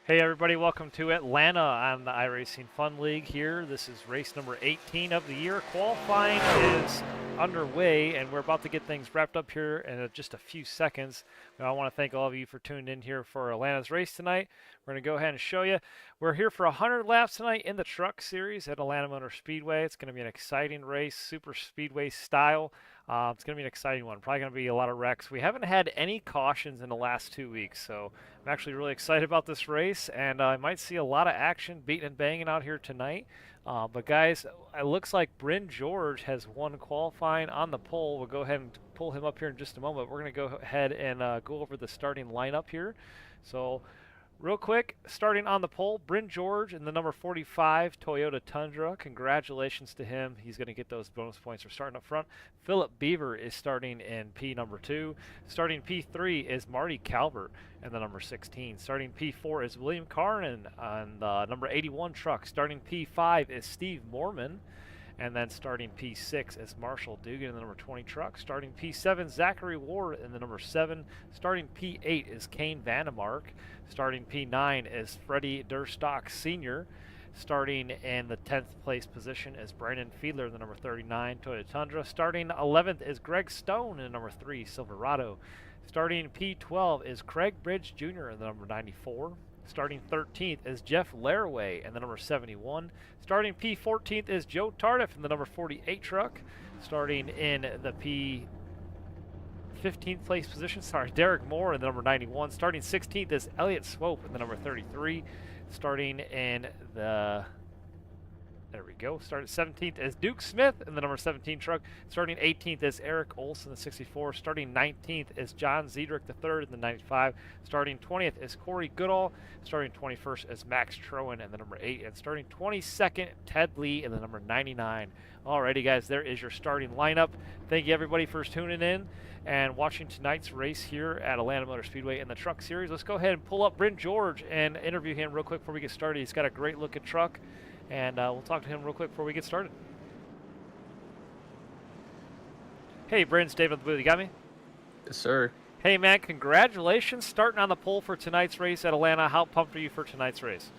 Hey everybody, welcome to Atlanta on the iRacing Fun League here. This is race number 18 of the year. Qualifying is underway and we're about to get things wrapped up here in just a few seconds. I want to thank all of you for tuning in here for Atlanta's race tonight. We're going to go ahead and show you. We're here for 100 laps tonight in the truck series at Atlanta Motor Speedway. It's going to be an exciting race, super speedway style. It's going to be an exciting one. Probably going to be a lot of wrecks. We haven't had any cautions in the last 2 weeks, so I'm actually really excited about this race, and I might see a lot of action beating and banging out here tonight. But guys, it looks like Bryn George has won qualifying on the pole. We'll go ahead and pull him up here in just a moment. We're going to go ahead and go over the starting lineup here. So real quick, starting on the pole, Bryn George in the number 45 Toyota Tundra. Congratulations to him. He's going to get those bonus points for starting up front. Philip Beaver is starting in P number 2. Starting P3 is Marty Calvert in the number 16. Starting P4 is William Carnan on the number 81 truck. Starting P5 is Steve Morman. And then starting P6 is Marshall Dugan in the number 20 truck. Starting P7, Zachary Ward in the number 7. Starting P8 is Kane Vandemark. Starting P9 is Freddie Durstock Sr. Starting in the 10th place position is Brandon Fiedler in the number 39 Toyota Tundra. Starting 11th is Greg Stone in the number 3 Silverado. Starting P12 is Craig Bridge Jr. in the number 94. Starting 13th is Jeff Laraway in the number 71. Starting P14th is Joe Tardif in the number 48 truck. Starting in the P15th place position, Derek Moore in the number 91. Starting 16th is Elliott Swope in the number 33. Starting in the There we go. Starting 17th is Duke Smith in the number 17 truck. Starting 18th is Eric Olson, the 64. Starting 19th is John Zedrick, the 3rd in the 95. Starting 20th is Corey Goodall. Starting 21st is Max Troen in the number 8. And starting 22nd, Ted Lee in the number 99. Alrighty, guys, there is your starting lineup. Thank you, everybody, for tuning in and watching tonight's race here at Atlanta Motor Speedway in the Truck Series. Let's go ahead and pull up Bryn George and interview him real quick before we get started. He's got a great-looking truck. And we'll talk to him real quick before we get started. Hey, Bryn, it's David on the booth. You got me? Yes, sir. Hey, man, congratulations starting on the pole for tonight's race at Atlanta. How pumped are you for tonight's race?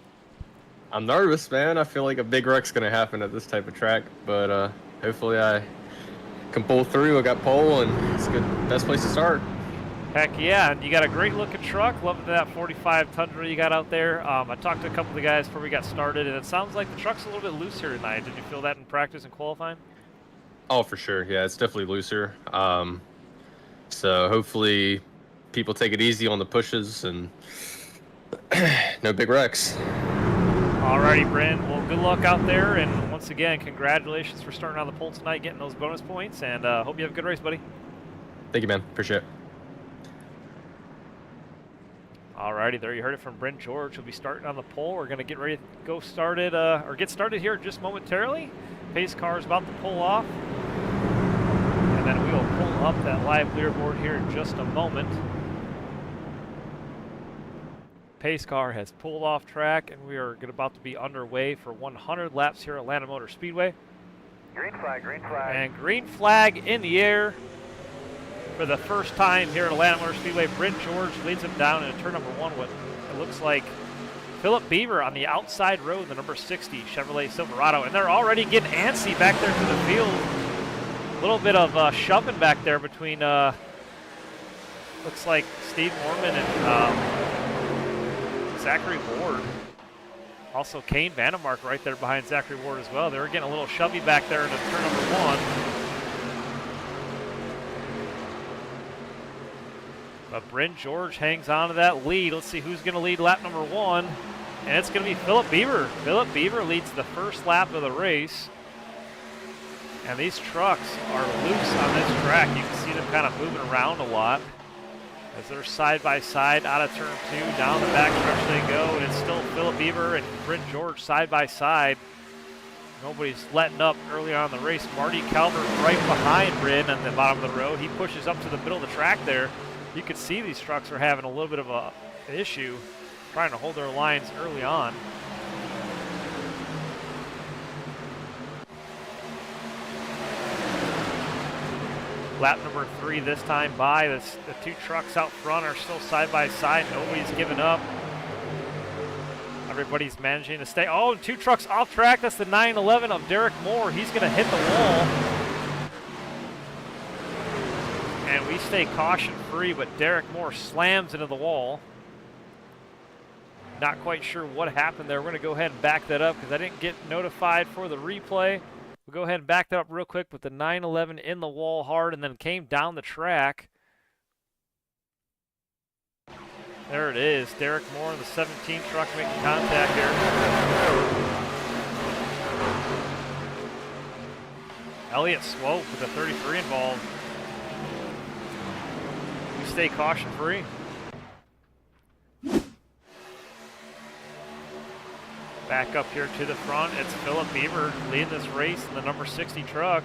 I'm nervous, man. I feel like a big wreck's going to happen at this type of track, but hopefully I can pull through. I got pole, and it's a good, best place to start. Heck yeah, and you got a great looking truck. Loving that 45 Tundra you got out there. I talked to a couple of the guys before we got started, and it sounds like the truck's a little bit loose here tonight. Did you feel that in practice and qualifying? Oh, for sure. Yeah, it's definitely looser. So hopefully people take it easy on the pushes and no big wrecks. Alrighty, Bryn. Well, good luck out there, and once again, congratulations for starting on the pole tonight, getting those bonus points, and hope you have a good race, buddy. Thank you, man. Appreciate it. Alrighty, there you heard it from Bryn George. He'll be starting on the pole. We're going to get ready to go started, or get started here just momentarily. Pace car is about to pull off. And then we will pull up that live leaderboard here in just a moment. Pace car has pulled off track, and we are about to be underway for 100 laps here at Atlanta Motor Speedway. Green flag, green flag. And green flag in the air. For the first time here at Atlanta Motor Speedway, Bryn George leads him down in turn number 1 with, it looks like, Philip Beaver on the outside road, the number 60 Chevrolet Silverado. And they're already getting antsy back there to the field. A little bit of shoving back there between, looks like Steve Morman and Zachary Ward. Also Kane Vandemark right there behind Zachary Ward as well. They were getting a little shovey back there into turn number 1. But Bryn George hangs on to that lead. Let's see who's going to lead lap number 1. And it's going to be Philip Beaver. Philip Beaver leads the first lap of the race. And these trucks are loose on this track. You can see them kind of moving around a lot as they're side by side out of turn 2. Down the back stretch they go. And it's still Philip Beaver and Bryn George side by side. Nobody's letting up early on in the race. Marty Calvert right behind Bryn on the bottom of the road. He pushes up to the middle of the track there. You can see these trucks are having a little bit of an issue trying to hold their lines early on. Lap number 3 this time by. The two trucks out front are still side by side. Nobody's giving up. Everybody's managing to stay. Oh, and 2 trucks off track. That's the 911 of Derek Moore. He's going to hit the wall. And we stay caution free, but Derek Moore slams into the wall. Not quite sure what happened there. We're going to go ahead and back that up because I didn't get notified for the replay. We'll go ahead and back that up real quick with the 911 in the wall hard and then came down the track. There it is. Derek Moore in the 17 truck making contact here. Elliott Swope with the 33 involved. We stay caution free. Back up here to the front, it's Philip Beaver leading this race in the number 60 truck.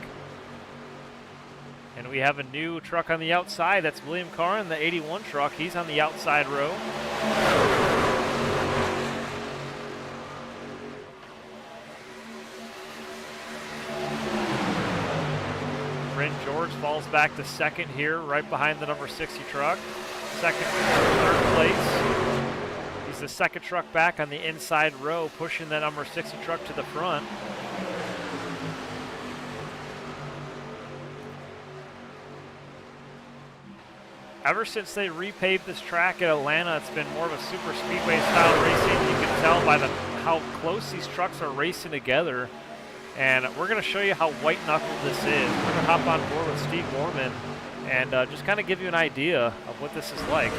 And we have a new truck on the outside. That's William Carr in the 81 truck. He's on the outside row. Bryn George falls back to second here, right behind the number 60 truck. Second, third place. He's the second truck back on the inside row, pushing that number 60 truck to the front. Ever since they repaved this track at Atlanta, it's been more of a super speedway style racing. You can tell by how close these trucks are racing together. And we're going to show you how white-knuckled this is. We're going to hop on board with Steve Gorman and just kind of give you an idea of what this is like.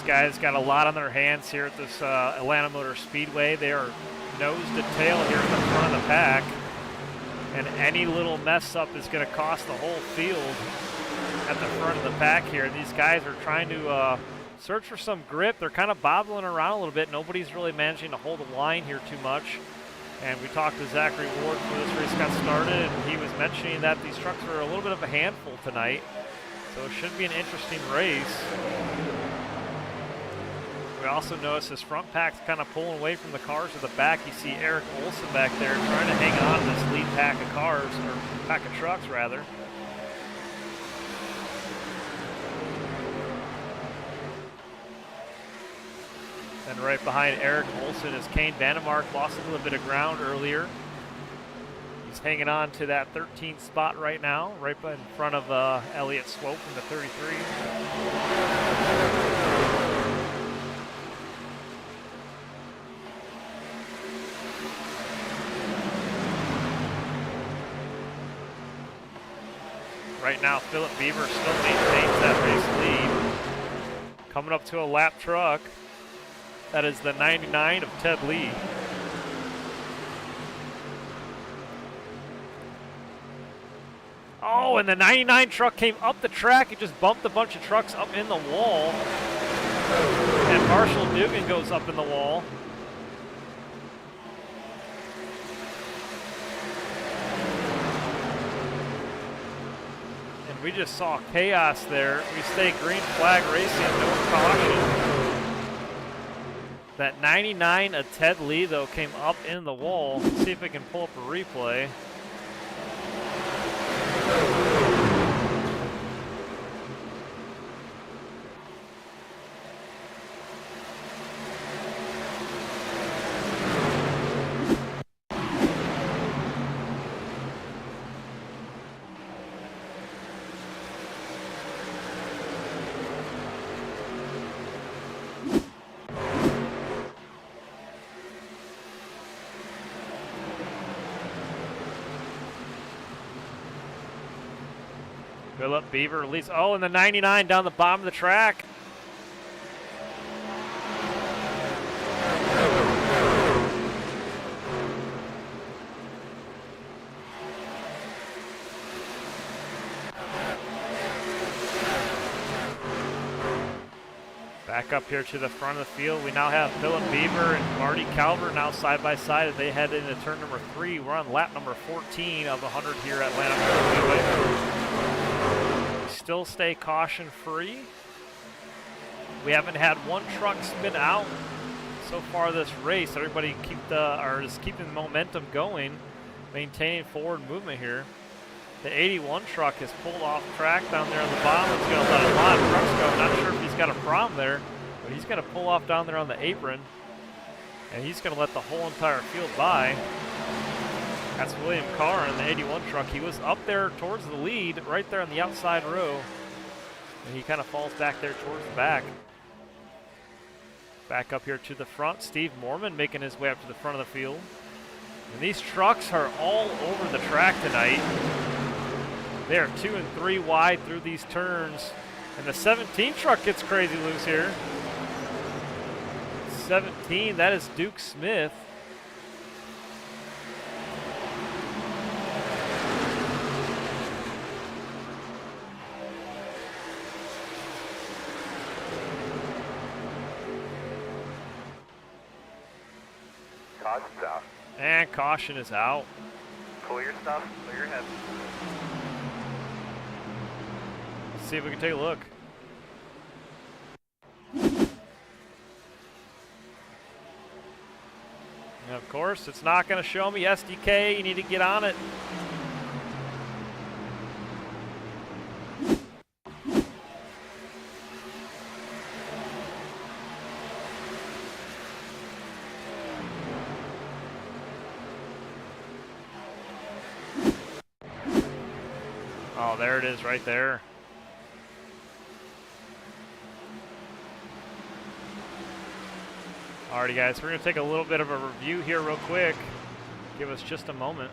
Guys got a lot on their hands here at this Atlanta Motor Speedway. They are nose to tail here in the front of the pack, and any little mess up is going to cost the whole field at the front of the pack here. These guys are trying to search for some grip. They're kind of bobbling around a little bit. Nobody's really managing to hold the line here too much. And we talked to Zachary Ward before this race got started, and he was mentioning that these trucks are a little bit of a handful tonight. So it should be an interesting race. We also notice this front pack's kind of pulling away from the cars at the back. You see Eric Olson back there trying to hang on to this lead pack of cars, or pack of trucks rather. And right behind Eric Olson is Kane Vandemark. Lost a little bit of ground earlier. He's hanging on to that 13th spot right now, right in front of Elliott Swope in the 33. Right now, Philip Beaver still maintains that race lead. Coming up to a lap truck. That is the 99 of Ted Lee. Oh, and the 99 truck came up the track. It just bumped a bunch of trucks up in the wall. And Marshall Dugan goes up in the wall. We just saw chaos there. We stay green flag racing, no caution. That 99 of Ted Lee, though, came up in the wall. Let's see if we can pull up a replay. Philip Beaver leads. Oh, and the 99 down the bottom of the track. Back up here to the front of the field. We now have Philip Beaver and Marty Calvert now side by side as they head into turn number 3. We're on lap number 14 of the 100 here at Atlanta Speedway. We still stay caution free. We haven't had one truck spin out so far this race. Everybody is keeping the momentum going, maintaining forward movement here. The 81 truck has pulled off track down there on the bottom. It's going to let a lot of trucks go. Not sure if he's got a problem there, but he's going to pull off down there on the apron, and he's going to let the whole entire field by. That's William Carr in the 81 truck. He was up there towards the lead, right there on the outside row, and he kind of falls back there towards the back. Back up here to the front, Steve Mormon making his way up to the front of the field. And these trucks are all over the track tonight. They are 2 and 3 wide through these turns. And the 17 truck gets crazy loose here. 17, that is Duke Smith. Caution's out. And caution is out. Pull your stuff, clear your head. Let's see if we can take a look. And of course, it's not going to show me SDK. You need to get on it. Oh, there it is right there. Alrighty guys, we're going to take a little bit of a review here real quick. Give us just a moment.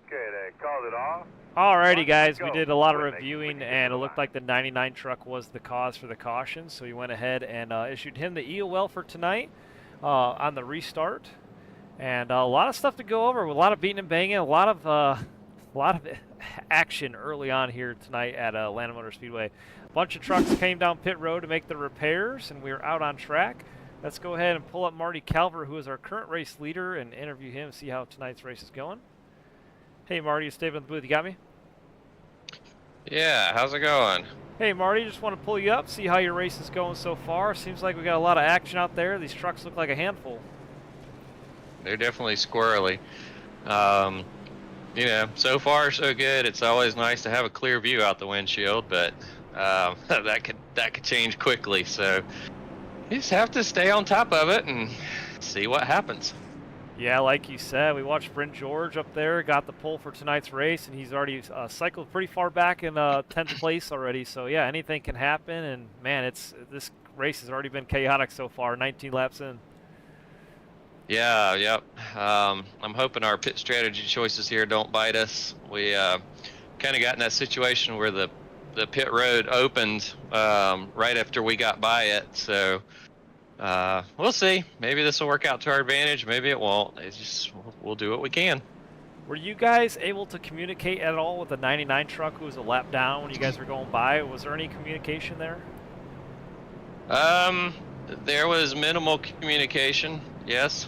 Okay, they called it off. Alrighty guys, we Go. did a lot of When they reviewing get and to it the looked line. like the 99 truck was the cause for the caution, so we went ahead and issued him the EOL for tonight on the restart. And a lot of stuff to go over, a lot of beating and banging, a lot of A lot of action early on here tonight at Atlanta Motor Speedway. A bunch of trucks came down pit road to make the repairs, and we are out on track. Let's go ahead and pull up Marty Calvert, who is our current race leader, and interview him, see how tonight's race is going. Hey, Marty, it's David in the booth. You got me? Yeah, how's it going? Hey, Marty, just want to pull you up, see how your race is going so far. Seems like we got a lot of action out there. These trucks look like a handful. They're definitely squirrely. You know, so far so good. It's always nice to have a clear view out the windshield, but that could change quickly. So you just have to stay on top of it and see what happens. Yeah, like you said, we watched Brent George up there, got the pole for tonight's race, and he's already cycled pretty far back in 10th place already. So yeah, anything can happen, and man, this race has already been chaotic so far, 19 laps in. Yeah, yep. I'm hoping our pit strategy choices here don't bite us. We kind of got in that situation where the pit road opened right after we got by it, so we'll see. Maybe this will work out to our advantage. Maybe it won't. We'll do what we can. Were you guys able to communicate at all with the 99 truck who was a lap down when you guys were going by? Was there any communication there? There was minimal communication. Yes.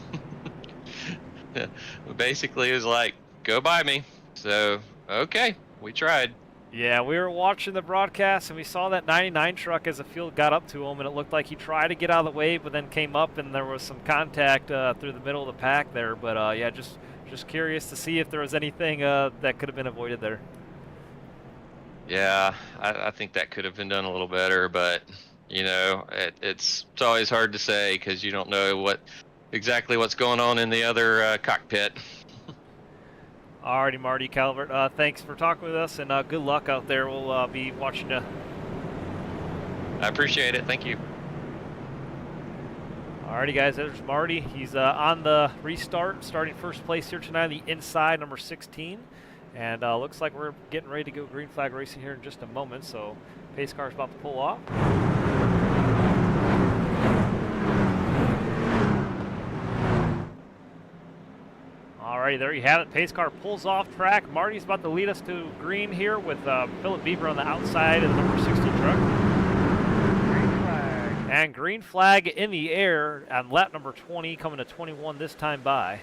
Basically, it was like, go by me. So, okay, we tried. Yeah, we were watching the broadcast, and we saw that 99 truck as the field got up to him, and it looked like he tried to get out of the way, but then came up, and there was some contact through the middle of the pack there. But, yeah, just curious to see if there was anything that could have been avoided there. Yeah, I think that could have been done a little better, but, you know, it's always hard to say because you don't know exactly what's going on in the other cockpit. Alrighty, Marty Calvert, thanks for talking with us, and good luck out there. We'll be watching you. I appreciate it. Thank you. Alrighty, guys, there's Marty. He's on the restart, starting first place here tonight, the inside, number 16. And looks like we're getting ready to go green flag racing here in just a moment, so pace car's about to pull off. Alrighty, there you have it. Pace car pulls off track. Marty's about to lead us to green here with Philip Bieber on the outside of the number 16 truck. Green flag. And green flag in the air on lap number 20, coming to 21 this time by.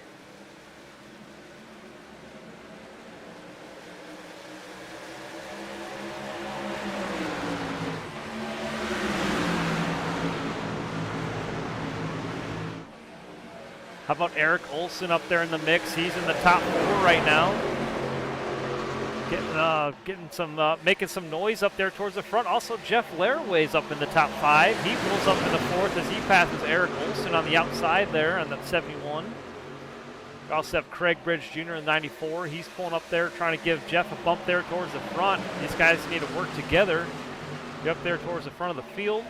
How about Eric Olson up there in the mix? He's in the top 4 right now. Getting some, making some noise up there towards the front. Also, Jeff Laraway's up in the top 5. He pulls up in the 4th as he passes Eric Olson on the outside there on the 71. We also have Craig Bridge Jr. in 94. He's pulling up there, trying to give Jeff a bump there towards the front. These guys need to work together. Get up there towards the front of the field.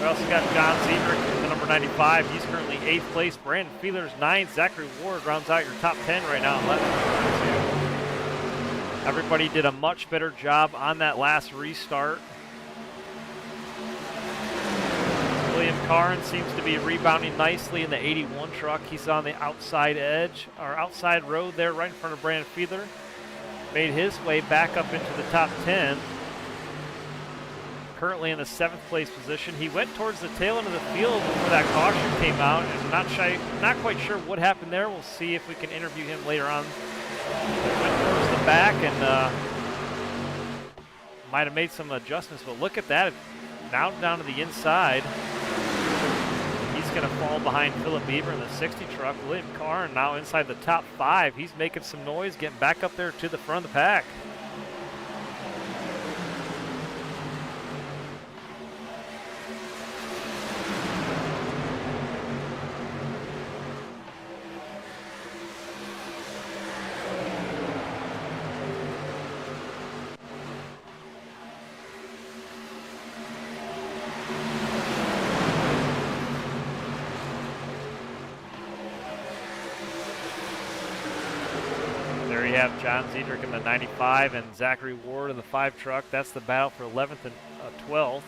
We also got John Zedrick in the number 95. He's currently 8th place. Brandon Feeler's 9th. Zachary Ward rounds out your top 10 right now. Everybody did a much better job on that last restart. William Karn seems to be rebounding nicely in the 81 truck. He's on the outside edge, or outside road there right in front of Brandon Feeler. Made his way back up into the top 10. Currently in the 7th place position. He went towards the tail end of the field before that caution came out, and not quite sure what happened there. We'll see if we can interview him later on. Went towards the back and might have made some adjustments, but look at that. Now down to the inside. He's going to fall behind Philip Bieber in the 60 truck. William Karn now inside the top 5. He's making some noise, getting back up there to the front of the pack. There you have John Zedrick in the 95 and Zachary Ward in the 5 truck. That's the battle for 11th and 12th.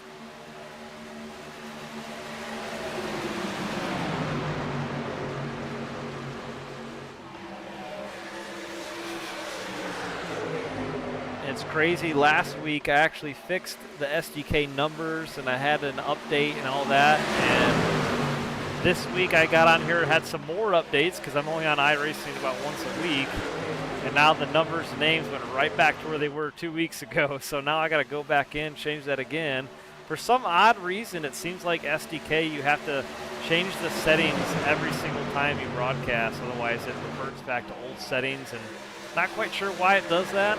It's crazy. Last week I actually fixed the SDK numbers and I had an update and all that. And this week I got on here and had some more updates because I'm only on iRacing about once a week. And now the numbers and names went right back to where they were 2 weeks ago. So now I got to go back in, change that again. For some odd reason, it seems like SDK, you have to change the settings every single time you broadcast. Otherwise, it reverts back to old settings. And not quite sure why it does that.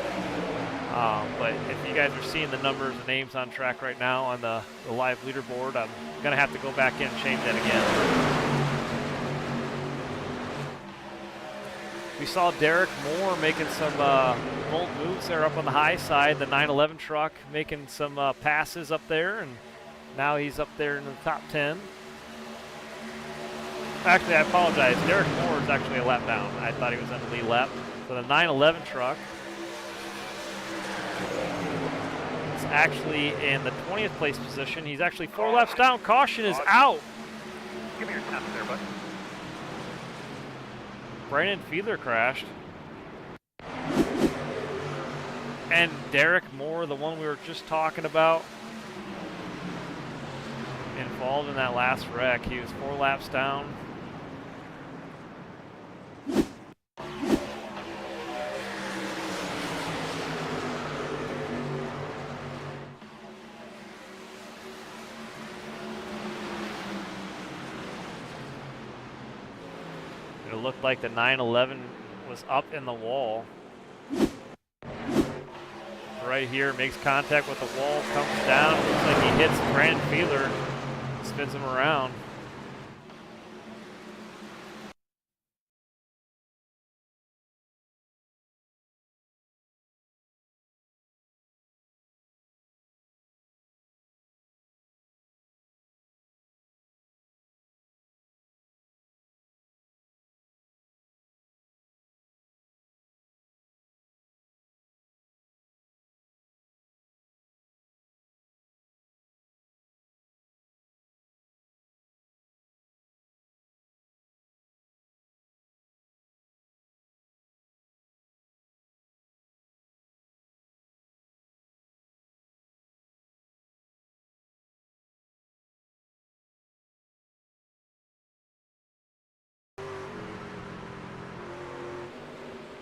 But if you guys are seeing the numbers and names on track right now on the live leaderboard, I'm going to have to go back in and change that again. We saw Derek Moore making some bold moves there up on the high side, the 911 truck making some passes up there, and now he's up there in the top 10. Actually, I apologize. Derek Moore is actually a lap down. I thought he was on the lead lap. So the 911 truck is actually in the 20th place position. He's actually 4 laps down. Caution is out. Give me your tap there, bud. Brandon Fiedler crashed. And Derek Moore, the one we were just talking about, involved in that last wreck. He was 4 laps down. It looked like the 911 was up in the wall. Right here, makes contact with the wall, comes down. Looks like he hits Brandon Fiedler, spins him around.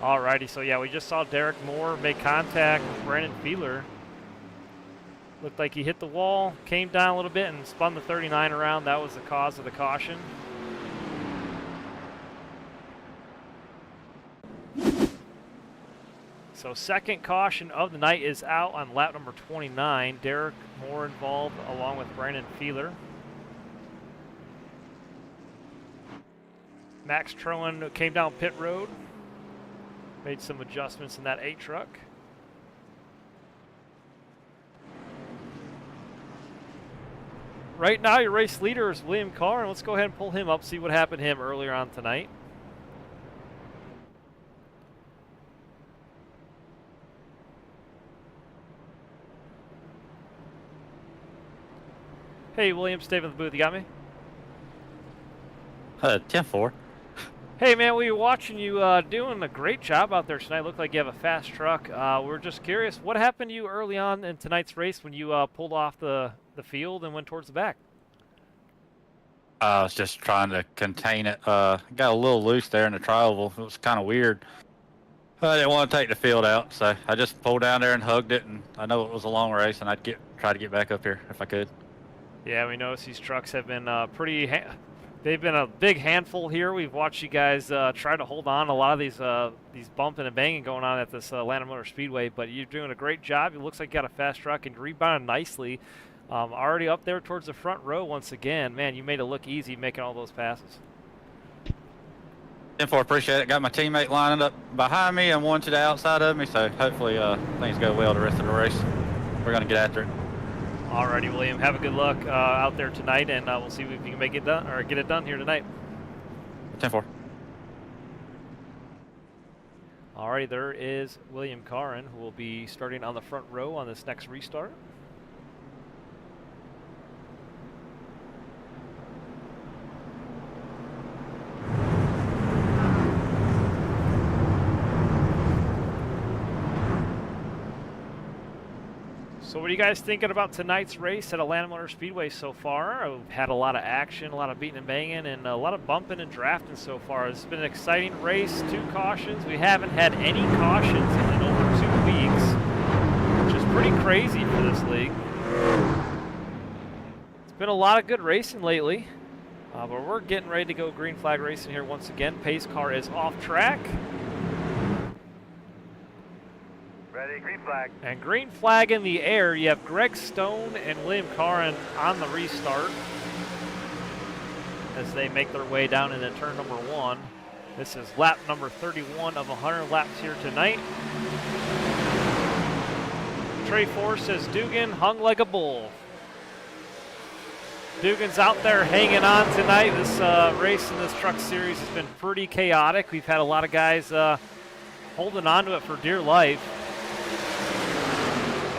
Alrighty, so yeah, we just saw Derek Moore make contact with Brandon Fiedler. Looked like he hit the wall, came down a little bit, and spun the 39 around. That was the cause of the caution. So second caution of the night is out on lap number 29. Derek Moore involved along with Brandon Fiedler. Max Troen came down pit road. Made some adjustments in that 8 truck. Right now, your race leader is William Carr, and let's go ahead and pull him up, see what happened to him earlier on tonight. Hey, William, stay in the booth. You got me? 10-4. Hey, man, we were watching you doing a great job out there tonight. Looked like you have a fast truck. We're just curious, what happened to you early on in tonight's race when you pulled off the field and went towards the back? I was just trying to contain it. Got a little loose there in the tri-oval. It was kind of weird. I didn't want to take the field out, so I just pulled down there and hugged it. And I know it was a long race, and I'd try to get back up here if I could. Yeah, we noticed these trucks have been they've been a big handful here. We've watched you guys try to hold on. A lot of these bumping and banging going on at this Atlanta Motor Speedway, but you're doing a great job. It looks like you got a fast truck and rebounded nicely. Already up there towards the front row once again. Man, you made it look easy making all those passes. 10-4, appreciate it. Got my teammate lining up behind me and one to the outside of me, so hopefully things go well the rest of the race. We're going to get after it. Alrighty, William. Have a good luck out there tonight, and we'll see if you can make it done or get it done here tonight. 10-4. Alrighty, there is William Carrin, who will be starting on the front row on this next restart. So what are you guys thinking about tonight's race at Atlanta Motor Speedway so far? We've had a lot of action, a lot of beating and banging, and a lot of bumping and drafting so far. It's been an exciting race, 2 cautions. We haven't had any cautions in over 2 weeks, which is pretty crazy for this league. It's been a lot of good racing lately, but we're getting ready to go green flag racing here once again. Pace car is off track. Ready, green flag. And green flag in the air. You have Greg Stone and William Caron on the restart as they make their way down into turn number 1. This is lap number 31 of 100 laps here tonight. Trey Force says Dugan hung like a bull. Dugan's out there hanging on tonight. This race in this truck series has been pretty chaotic. We've had a lot of guys holding on to it for dear life.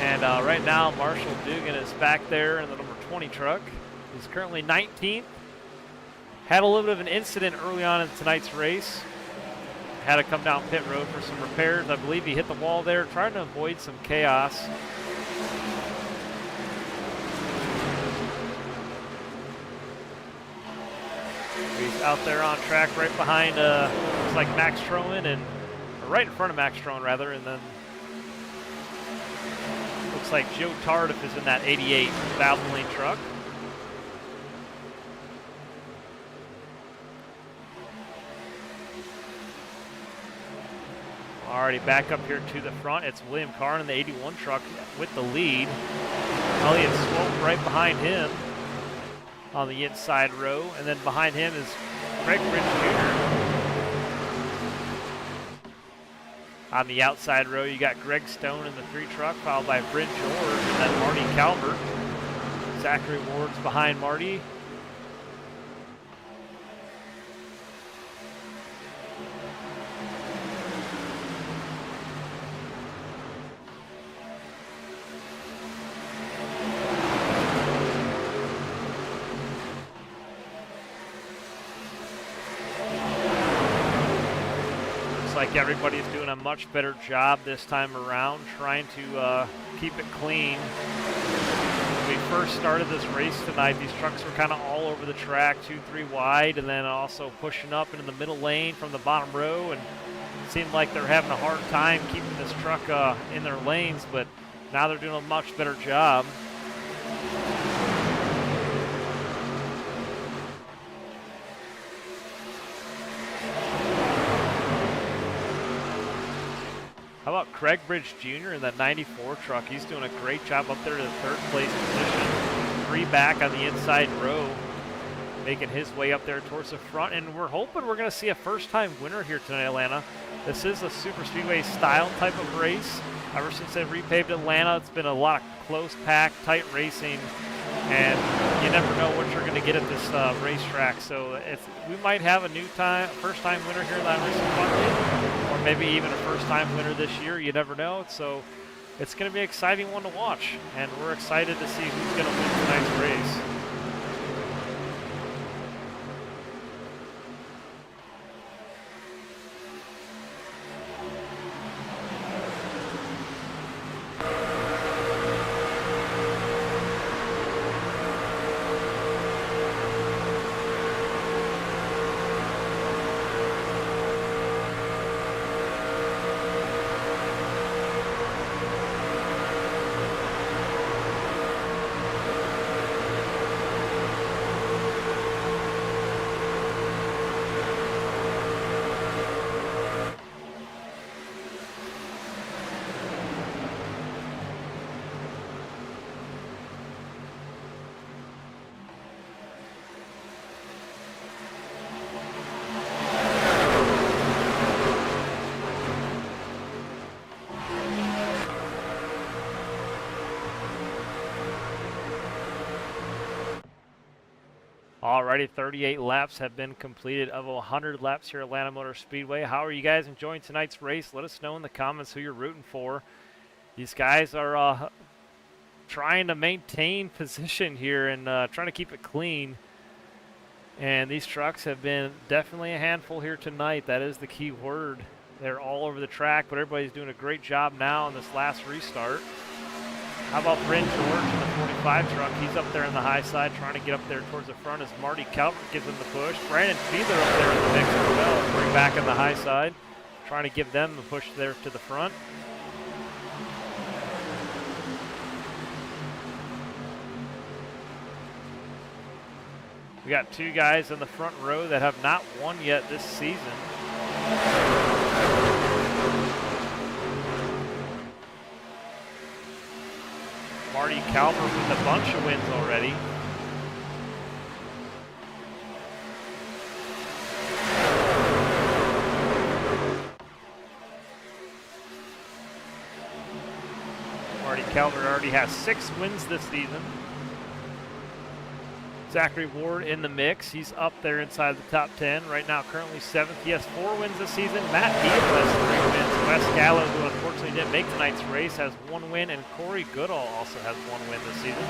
And right now, Marshall Dugan is back there in the number 20 truck. He's currently 19th. Had a little bit of an incident early on in tonight's race. Had to come down pit road for some repairs. I believe he hit the wall there, trying to avoid some chaos. He's out there on track right behind, looks like Max Troen, and or right in front of Max Troen rather, and then looks like Joe Tardif is in that 88 Valvoline truck. Already back up here to the front. It's William Caron in the 81 truck with the lead. Elliott Swope right behind him on the inside row, and then behind him is Craig Bridge Jr. On the outside row, you got Greg Stone in the 3 truck, followed by Bryn George and then Marty Calvert. Zachary Ward's behind Marty. Like everybody's doing a much better job this time around, trying to keep it clean. When we first started this race tonight, these trucks were kind of all over the track, 2-3 wide, and then also pushing up into the middle lane from the bottom row, and it seemed like they're having a hard time keeping this truck in their lanes, but now they're doing a much better job. How about Craig Bridge Jr. in that 94 truck? He's doing a great job up there to the 3rd place position. 3 back on the inside row, making his way up there towards the front. And we're hoping we're going to see a first-time winner here tonight, Atlanta. This is a super speedway style type of race. Ever since they've repaved Atlanta, it's been a lot of close pack, tight racing. And you never know what you're going to get at this racetrack. So we might have a first-time winner here in that racing fun league, or maybe even a first-time winner this year. You never know. So it's going to be an exciting one to watch, and we're excited to see who's going to win tonight's race. Alrighty, 38 laps have been completed of 100 laps here at Atlanta Motor Speedway. How are you guys enjoying tonight's race? Let us know in the comments who you're rooting for. These guys are trying to maintain position here and trying to keep it clean. And these trucks have been definitely a handful here tonight. That is the key word. They're all over the track, but everybody's doing a great job now on this last restart. How about Bryn George in the 45 truck? He's up there in the high side trying to get up there towards the front as Marty Calvert gives him the push. Brandon Fiedler up there in the mix as well. Bring back in the high side, trying to give them the push there to the front. We got two guys in the front row that have not won yet this season. Marty Calvert with a bunch of wins already. Marty Calvert already has 6 wins this season. Zachary Ward in the mix. He's up there inside the top 10. Right now, currently 7th. He has 4 wins this season. Matt Neal has 3 wins. Wes Gallo, who unfortunately didn't make tonight's race, has 1 win. And Corey Goodall also has 1 win this season.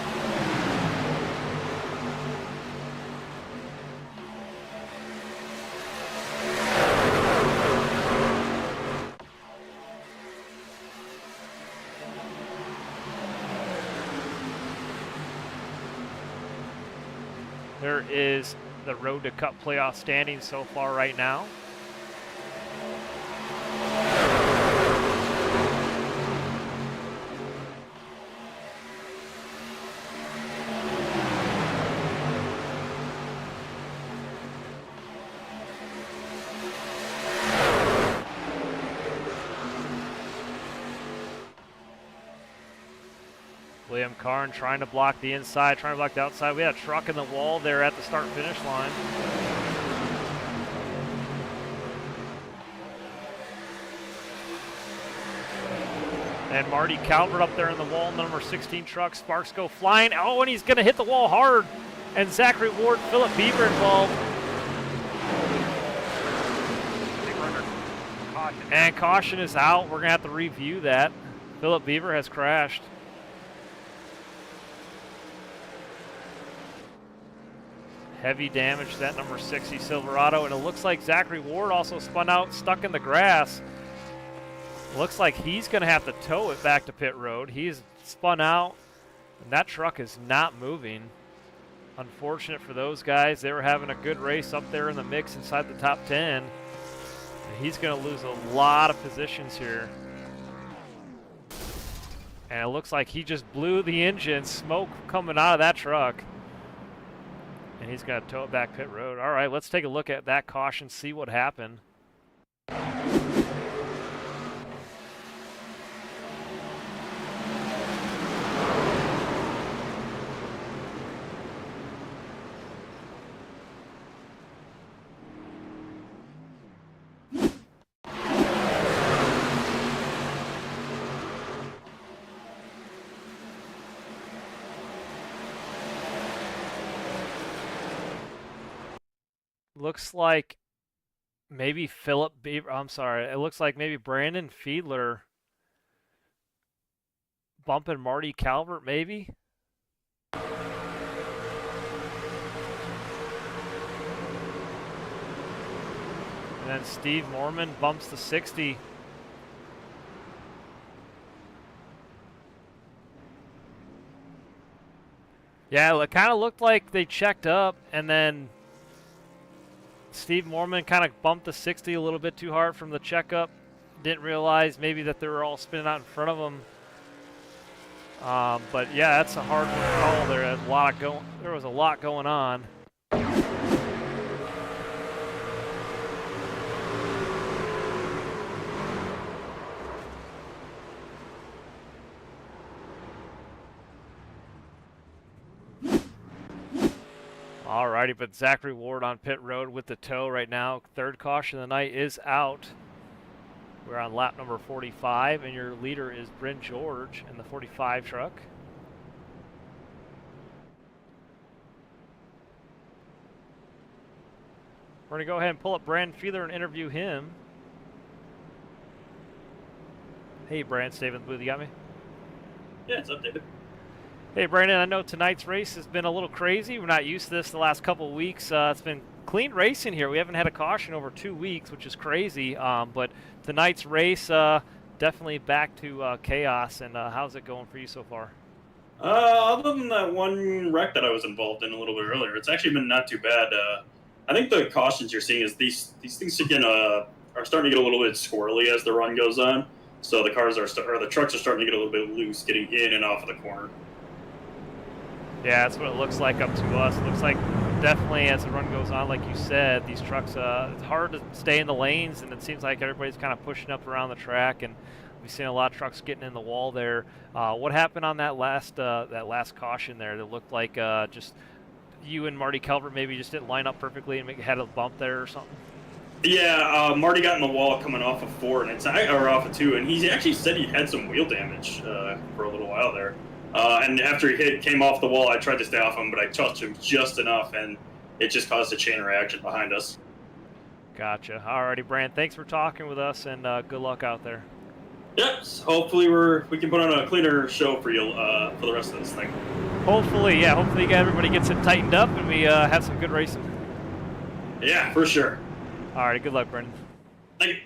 There is the Road to Cup playoff standings so far right now. William Karn trying to block the inside, trying to block the outside. We had a truck in the wall there at the start-finish line. And Marty Calvert up there in the wall, number 16 truck. Sparks go flying. Oh, and he's going to hit the wall hard. And Zachary Ward, Philip Bieber involved. And caution is out. We're going to have to review that. Philip Bieber has crashed. Heavy damage to that number 60 Silverado, and it looks like Zachary Ward also spun out, stuck in the grass. Looks like he's going to have to tow it back to pit road. He's spun out, and that truck is not moving. Unfortunate for those guys. They were having a good race up there in the mix inside the top 10. And he's going to lose a lot of positions here. And it looks like he just blew the engine, smoke coming out of that truck. And he's going to tow it back pit road. All right, let's take a look at that caution, see what happened. Looks like maybe Philip Bieber, I'm sorry, it looks like maybe Brandon Fiedler bumping Marty Calvert, maybe? And then Steve Mormon bumps the 60. Yeah, it kind of looked like they checked up, and then Steve Mormon kind of bumped the 60 a little bit too hard from the checkup. Didn't realize maybe that they were all spinning out in front of him. But yeah, that's a hard one to call. There was a lot going on. Alrighty, but Zachary Ward on pit road with the tow right now. Third caution of the night is out. We're on lap number 45, and your leader is Bryn George in the 45 truck. We're going to go ahead and pull up Brandon Fiedler and interview him. Hey, Brandon, stay in the booth. You got me? Yeah, it's updated. Hey, Brandon, I know tonight's race has been a little crazy. We're not used to this the last couple of weeks. It's been clean racing here. We haven't had a caution over 2 weeks, which is crazy. But tonight's race, definitely back to chaos. And how's it going for you so far? Other than that one wreck that I was involved in a little bit earlier, it's actually been not too bad. I think the cautions you're seeing is these things again are starting to get a little bit squirrely as the run goes on. So the cars are or the trucks are starting to get a little bit loose, getting in and off of the corner. Yeah, that's what it looks like up to us. It looks like definitely as the run goes on, like you said, these trucks, it's hard to stay in the lanes, and it seems like everybody's kind of pushing up around the track, and we've seen a lot of trucks getting in the wall there. What happened on that last caution there? That looked like just you and Marty Calvert maybe just didn't line up perfectly and had a bump there or something? Yeah, Marty got in the wall coming off of 4, and or off of 2, and he actually said he had some wheel damage for a little while there. And after he came off the wall, I tried to stay off him, but I touched him just enough, and it just caused a chain reaction behind us. Gotcha. Alrighty, Brand. Thanks for talking with us, and good luck out there. Yes, hopefully we can put on a cleaner show for you for the rest of this thing. Hopefully, yeah. Hopefully, everybody gets it tightened up, and we have some good racing. Yeah, for sure. Alrighty, good luck, Brendan. Thank you.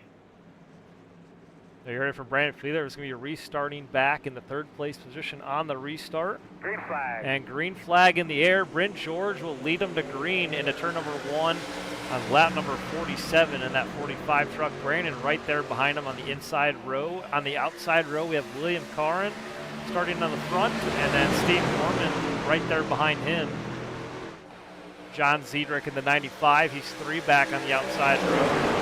So you heard it from Brandon Fleeler. It's going to be restarting back in the 3rd place position on the restart. Green flag. And green flag in the air. Brent George will lead them to green into turn number 1 on lap number 47 in that 45 truck. Brandon right there behind him on the inside row. On the outside row, we have William Caron starting on the front, and then Steve Norman right there behind him. John Ziedrich in the 95. He's 3 back on the outside row.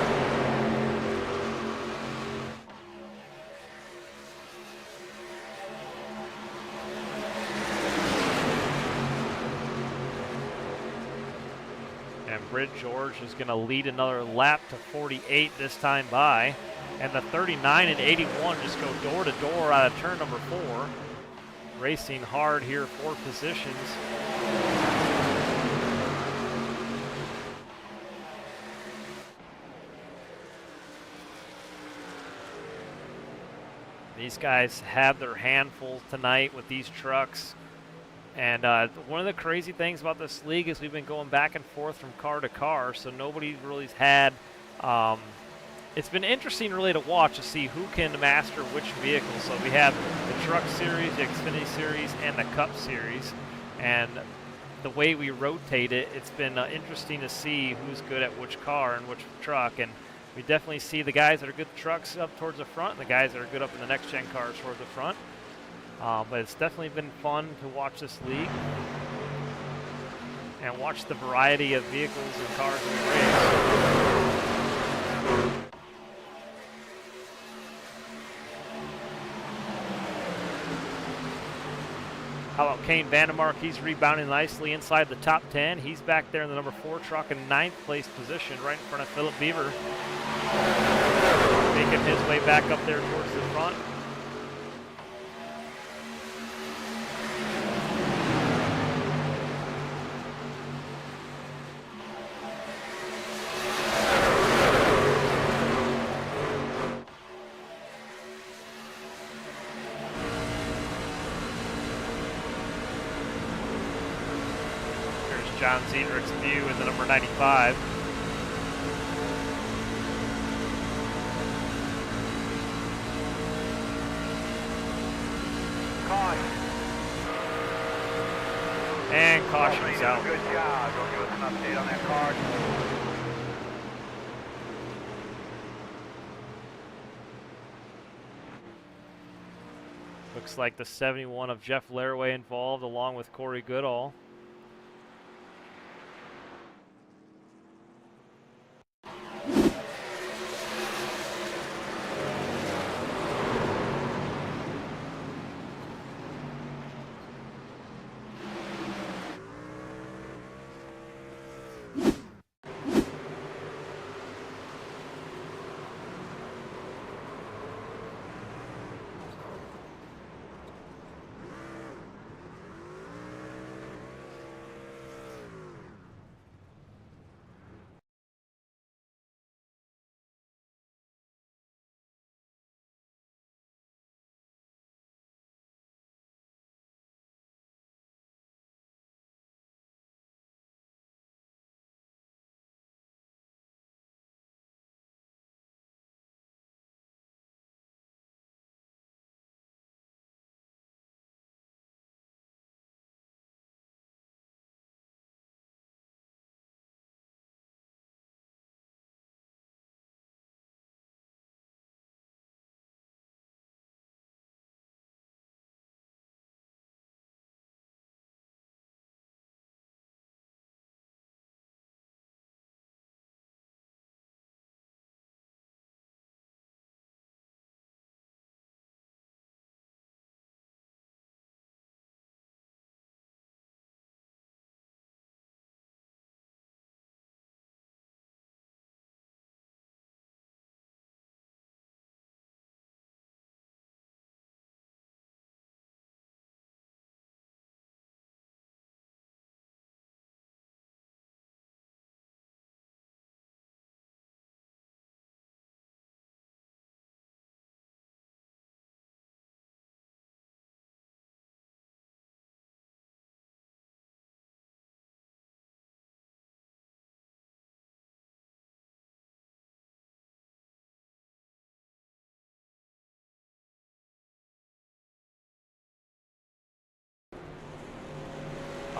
Britt George is going to lead another lap to 48 this time by. And the 39 and 81 just go door to door out of turn number 4. Racing hard here for positions. These guys have their handful tonight with these trucks. And one of the crazy things about this league is we've been going back and forth from car to car, so nobody really's had. It's been interesting really to watch to see who can master which vehicle. So we have the Truck Series, the Xfinity Series, and the Cup Series. And the way we rotate it, it's been interesting to see who's good at which car and which truck. And we definitely see the guys that are good at trucks up towards the front, and the guys that are good up in the next-gen cars towards the front. But it's definitely been fun to watch this league and watch the variety of vehicles and cars in the race. How about Kane Vandermark? He's rebounding nicely inside the top 10. He's back there in the number 4 truck in 9th place position, right in front of Philip Beaver. Making his way back up there towards the front. John Ziedrich's view in the number 95. Caution. And caution's out. Good job. Go give us an update on that car. Looks like the 71 of Jeff Laraway involved along with Corey Goodall.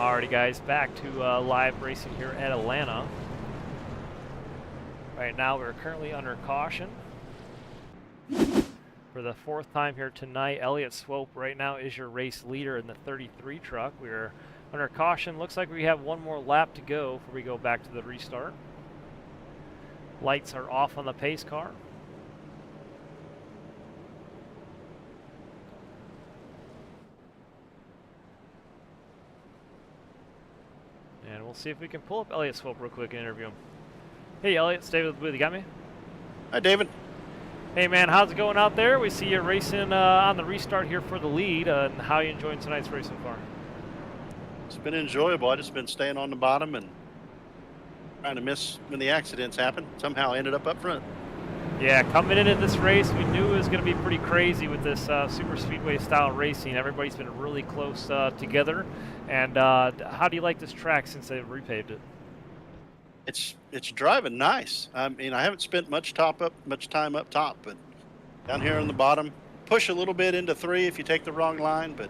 Alrighty, guys, back to live racing here at Atlanta. Right now, we're currently under caution. For the fourth time here tonight, Elliott Swope right now is your race leader in the 33 truck. We're under caution. Looks like we have one more lap to go before we go back to the restart. Lights are off on the pace car. And we'll see if we can pull up Elliott Swope real quick and interview him. Hey, Elliott, stay with the booth. You got me? Hi, David. Hey, man, how's it going out there? We see you racing on the restart here for the lead. And how are you enjoying tonight's race so far? It's been enjoyable. I just been staying on the bottom and trying to miss when the accidents happen. Somehow I ended up front. Yeah, coming into this race, we knew it was going to be pretty crazy with this super speedway style racing. Everybody's been really close together. And how do you like this track since they've repaved it? It's driving nice. I mean, I haven't spent much time up top, but down here on the bottom, push a little bit into 3 if you take the wrong line, but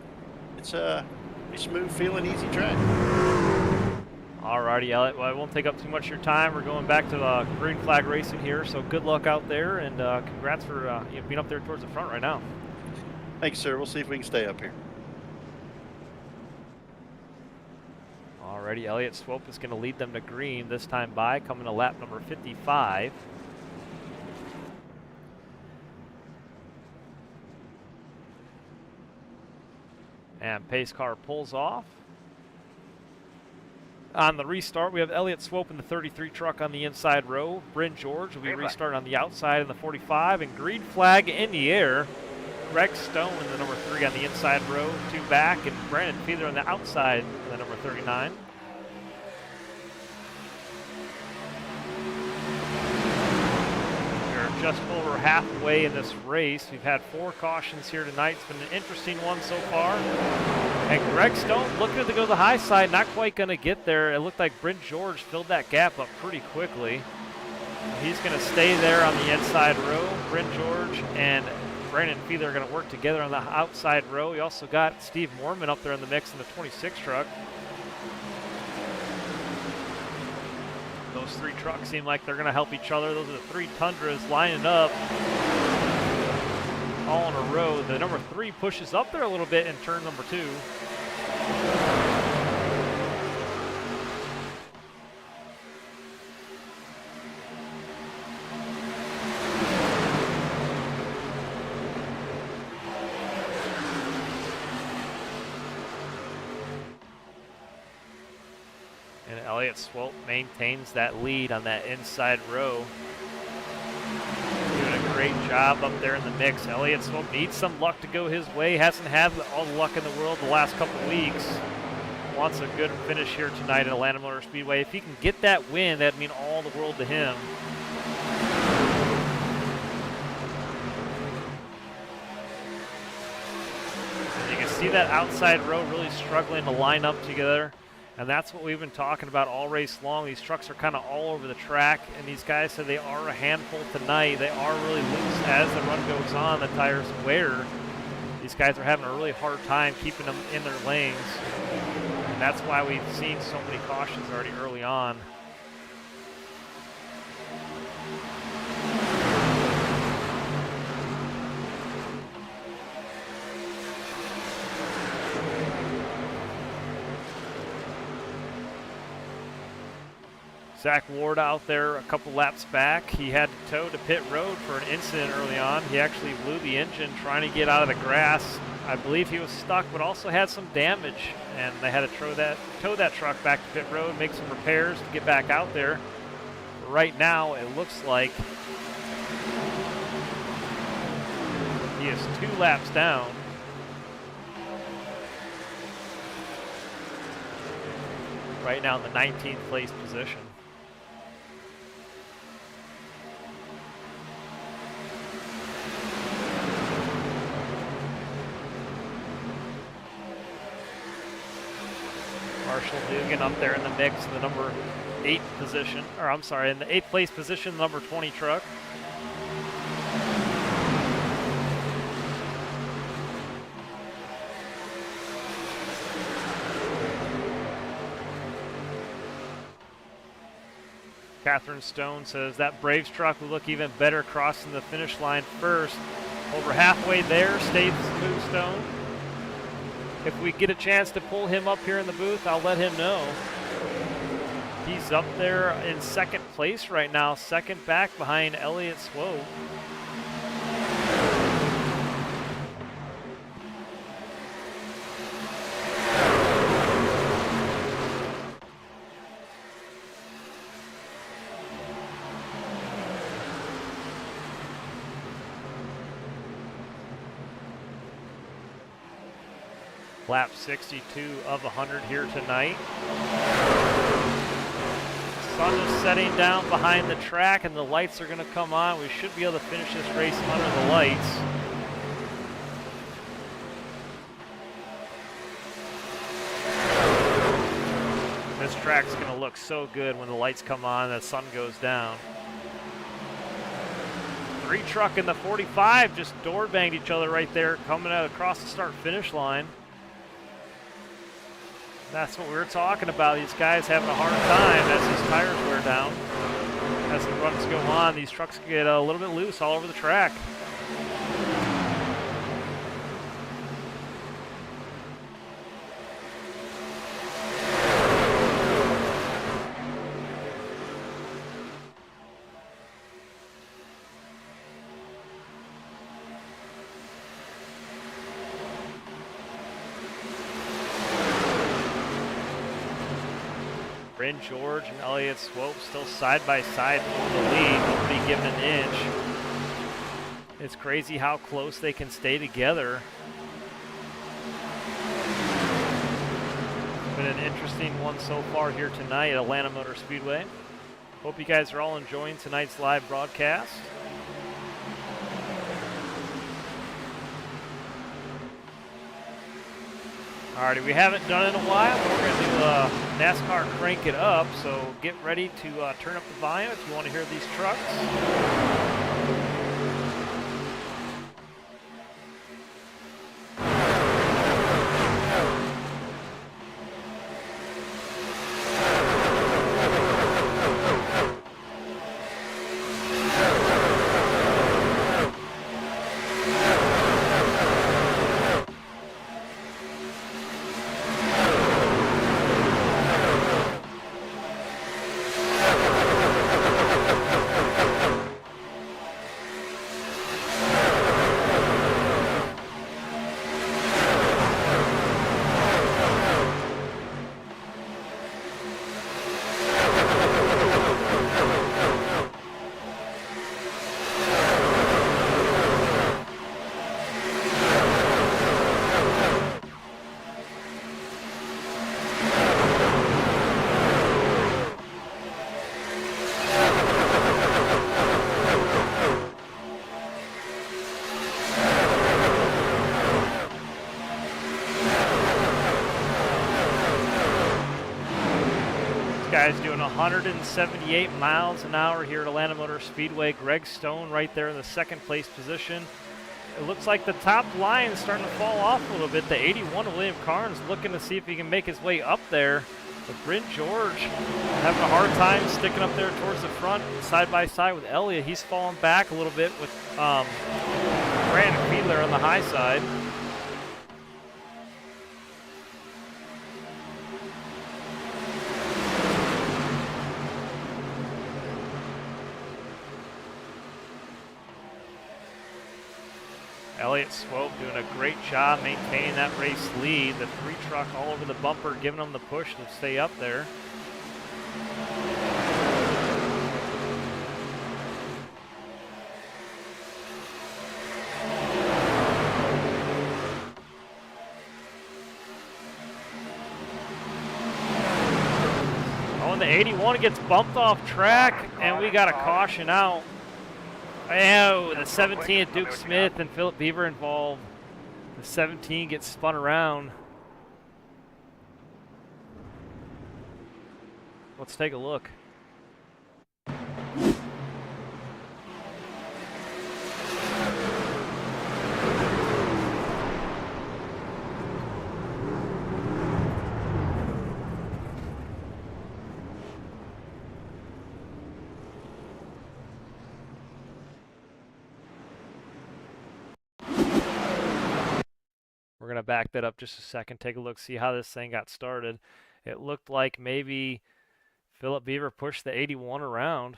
it's a pretty smooth feeling, easy track. Alrighty, Elliott. Well, I won't take up too much of your time. We're going back to green flag racing here, so good luck out there, and congrats for being up there towards the front right now. Thanks, sir. We'll see if we can stay up here. Alrighty, Elliott Swope is going to lead them to green this time by, coming to lap number 55. And pace car pulls off. On the restart, we have Elliott Swope in the 33 truck on the inside row. Bryn George will be restarting on the outside in the 45, and green flag in the air. Greg Stone in the number 3 on the inside row, 2 back, and Brandon Feather on the outside in the number 39. We're just over halfway in this race. We've had 4 cautions here tonight. It's been an interesting one so far. And Greg Stone looking to go to the high side, not quite going to get there. It looked like Bryn George filled that gap up pretty quickly. He's going to stay there on the inside row. Bryn George and Brandon Feather are going to work together on the outside row. We also got Steve Mormon up there in the mix in the 26 truck. Those 3 trucks seem like they're going to help each other. Those are the 3 Tundras lining up all in a row. The number 3 pushes up there a little bit in turn number 2. And Elliott Swope maintains that lead on that inside row. Doing a great job up there in the mix. Elliott Swope needs some luck to go his way. Hasn't had all the luck in the world the last couple of weeks. Wants a good finish here tonight at Atlanta Motor Speedway. If he can get that win, that'd mean all the world to him. And you can see that outside row really struggling to line up together. And that's what we've been talking about all race long. These trucks are kind of all over the track, and these guys said they are a handful tonight. They are really loose as the run goes on. The tires wear. These guys are having a really hard time keeping them in their lanes. And that's why we've seen so many cautions already early on. Zach Ward out there a couple laps back. He had to tow to pit road for an incident early on. He actually blew the engine trying to get out of the grass. I believe he was stuck, but also had some damage, and they had to tow that truck back to pit road, make some repairs to get back out there. But right now, it looks like he is 2 laps down. Right now in the 19th place position. Marshall Dugan up there in the mix in the number 8 position, or I'm sorry, in the 8th place position, number 20 truck. Catherine Stone says that Braves truck will look even better crossing the finish line first. Over halfway there, states Smooth Stone. If we get a chance to pull him up here in the booth, I'll let him know. He's up there in second place right now, second back behind Elliott Swope. Lap 62 of 100 here tonight. Sun is setting down behind the track and the lights are going to come on. We should be able to finish this race under the lights. This track's going to look so good when the lights come on and the sun goes down. 3 truck and the 45 just door banged each other right there coming out across the start finish line. That's what we were talking about. These guys having a hard time as these tires wear down. As the runs go on, these trucks get a little bit loose all over the track. Bryn George and Elliott Swope still side by side for the lead. Nobody giving an inch. It's crazy how close they can stay together. It's been an interesting one so far here tonight at Atlanta Motor Speedway. Hope you guys are all enjoying tonight's live broadcast. Alrighty, we haven't done it in a while, but we're going to do NASCAR Crank It Up, so get ready to turn up the volume if you want to hear these trucks. Guys doing 178 miles an hour here at Atlanta Motor Speedway. Greg Stone right there in the second place position. It looks like the top line is starting to fall off a little bit. The 81 of William Carnes looking to see if he can make his way up there. But Bryn George having a hard time sticking up there towards the front, side by side with Elliott. He's falling back a little bit with Brandon Fiedler on the high side. Elliott Swope doing a great job maintaining that race lead. The 3 truck all over the bumper, giving them the push to stay up there. Oh, and the 81 gets bumped off track, and we got a caution out. Oh, the 17 Duke Smith and Philip Beaver involved. The 17 gets spun around. Let's take a look. We're going to back that up just a second, take a look, see how this thing got started. It looked like maybe Philip Beaver pushed the 81 around.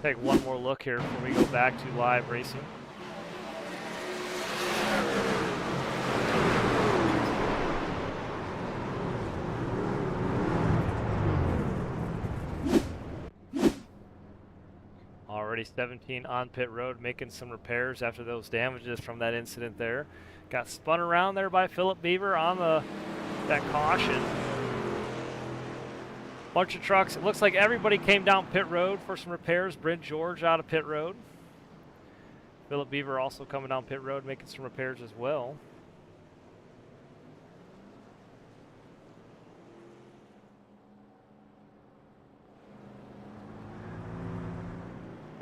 Take one more look here before we go back to live racing. Already 17 on pit road, making some repairs after those damages from that incident there. Got spun around there by Philip Beaver on that caution. Bunch of trucks. It looks like everybody came down pit road for some repairs. Brent George out of pit road. Philip Beaver also coming down pit road, making some repairs as well.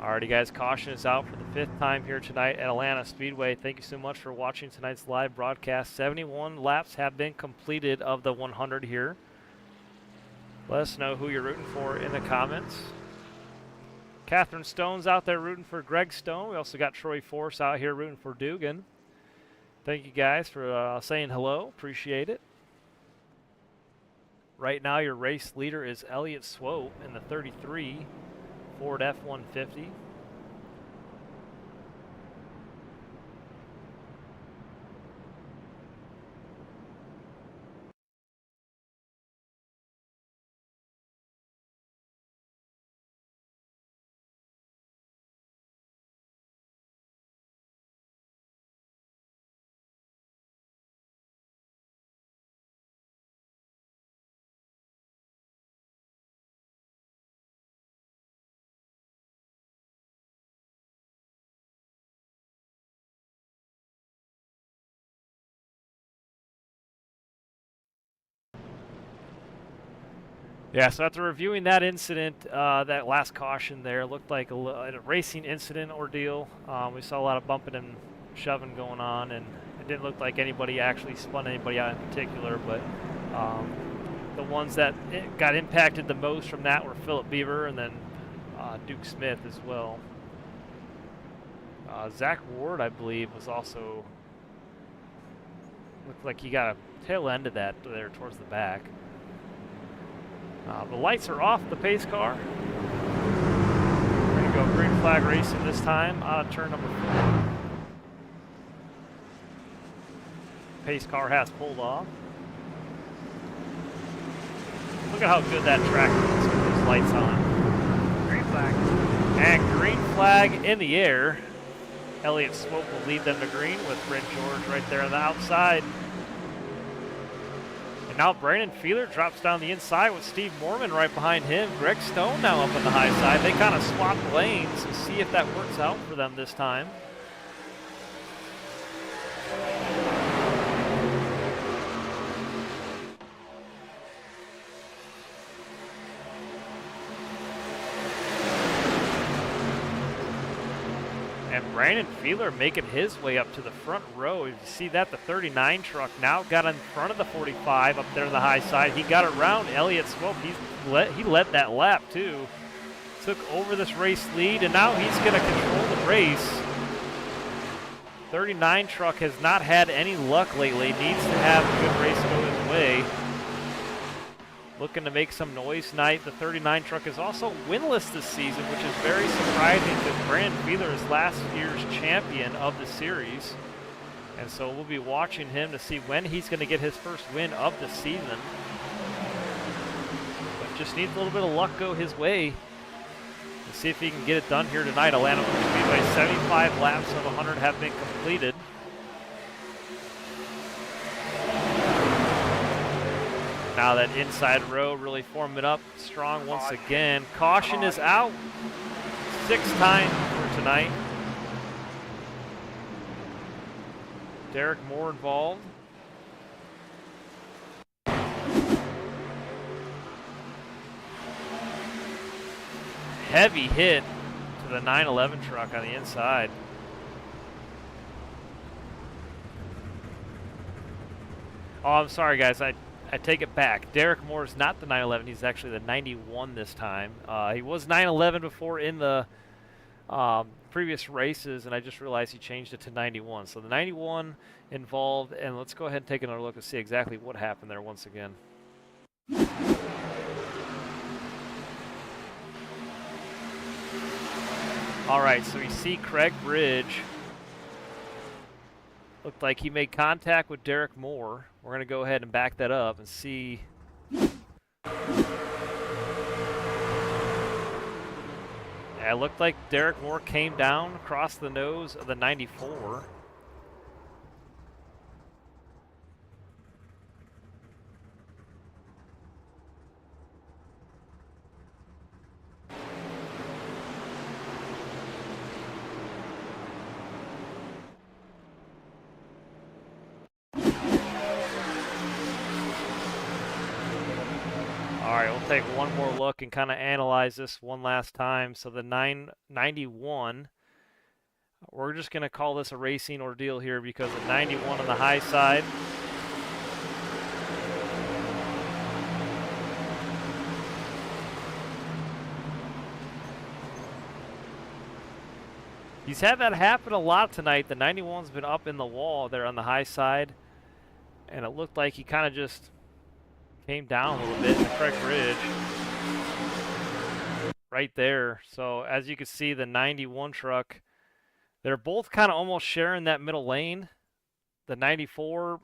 Alrighty guys, caution is out for the 5th time here tonight at Atlanta Speedway. Thank you so much for watching tonight's live broadcast. 71 laps have been completed of the 100 here. Let us know who you're rooting for in the comments. Catherine Stone's out there rooting for Greg Stone. We also got Troy Force out here rooting for Dugan. Thank you guys for saying hello. Appreciate it. Right now your race leader is Elliott Swope in the 33 Ford F-150. Yeah, so after reviewing that incident, that last caution there, looked like a racing incident ordeal. We saw a lot of bumping and shoving going on, and it didn't look like anybody actually spun anybody out in particular, but the ones that got impacted the most from that were Philip Beaver and then Duke Smith as well. Zach Ward, I believe, was also, looked like he got a tail end of that there towards the back. The lights are off the pace car. We're going to go green flag racing this time out of turn number 4. Pace car has pulled off. Look at how good that track is with those lights on. Green flag. And green flag in the air. Elliott Swope will lead them to green with Brent George right there on the outside. And now Brandon Feeler drops down the inside with Steve Mormon right behind him. Greg Stone now up on the high side. They kind of swap lanes to see if that works out for them this time. And Brandon Feeler making his way up to the front row. You see that the 39 truck now got in front of the 45 up there on the high side. He got around Elliott Swope. He led that lap too. Took over this race lead, and now he's going to control the race. 39 truck has not had any luck lately. Needs to have a good race go his way. Looking to make some noise tonight. The 39 truck is also winless this season, which is very surprising because Brandon Feeler is last year's champion of the series. And so we'll be watching him to see when he's going to get his first win of the season. But just needs a little bit of luck go his way. Let's see if he can get it done here tonight. Atlanta Motor Speedway, 75 laps of 100 have been completed. Now that inside row really forming up strong once again. Caution is out. 6th time for tonight. Derek Moore involved. Heavy hit to the 911 truck on the inside. Oh, I'm sorry, guys. I take it back. Derek Moore is not the 911. He's actually the 91 this time. He was 911 before in the previous races, and I just realized he changed it to 91. So the 91 involved, and let's go ahead and take another look and see exactly what happened there once again. All right, so we see Craig Bridge. Looked like he made contact with Derek Moore. We're going to go ahead and back that up and see. Yeah, it looked like Derek Moore came down across the nose of the 94. All right, we'll take one more look and kind of analyze this one last time. So the 991, we're just going to call this a racing ordeal here because the 91 on the high side. He's had that happen a lot tonight. The 91's been up in the wall there on the high side, and it looked like he kind of just came down a little bit in the Craig Bridge right there. So as you can see, the 91 truck, they're both kind of almost sharing that middle lane. The 94,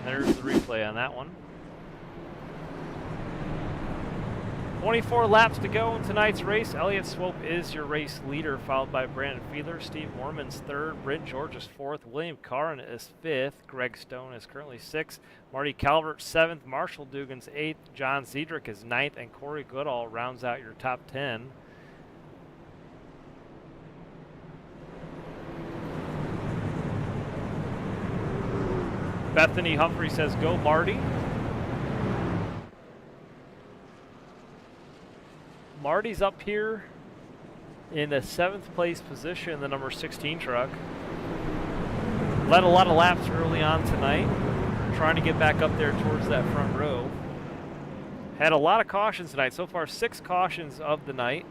there's the replay on that one. 24 laps to go in tonight's race. Elliott Swope is your race leader, followed by Brandon Fiedler. Steve Morman's third. Bryn George is fourth. William Carn is fifth. Greg Stone is currently sixth. Marty Calvert seventh. Marshall Dugan's eighth. John Zedrick is ninth. And Corey Goodall rounds out your top 10. Bethany Humphrey says, "Go Marty." Marty's up here in the 7th place position, the number 16 truck. Led a lot of laps early on tonight, trying to get back up there towards that front row. Had a lot of cautions tonight. So far, 6 cautions of the night.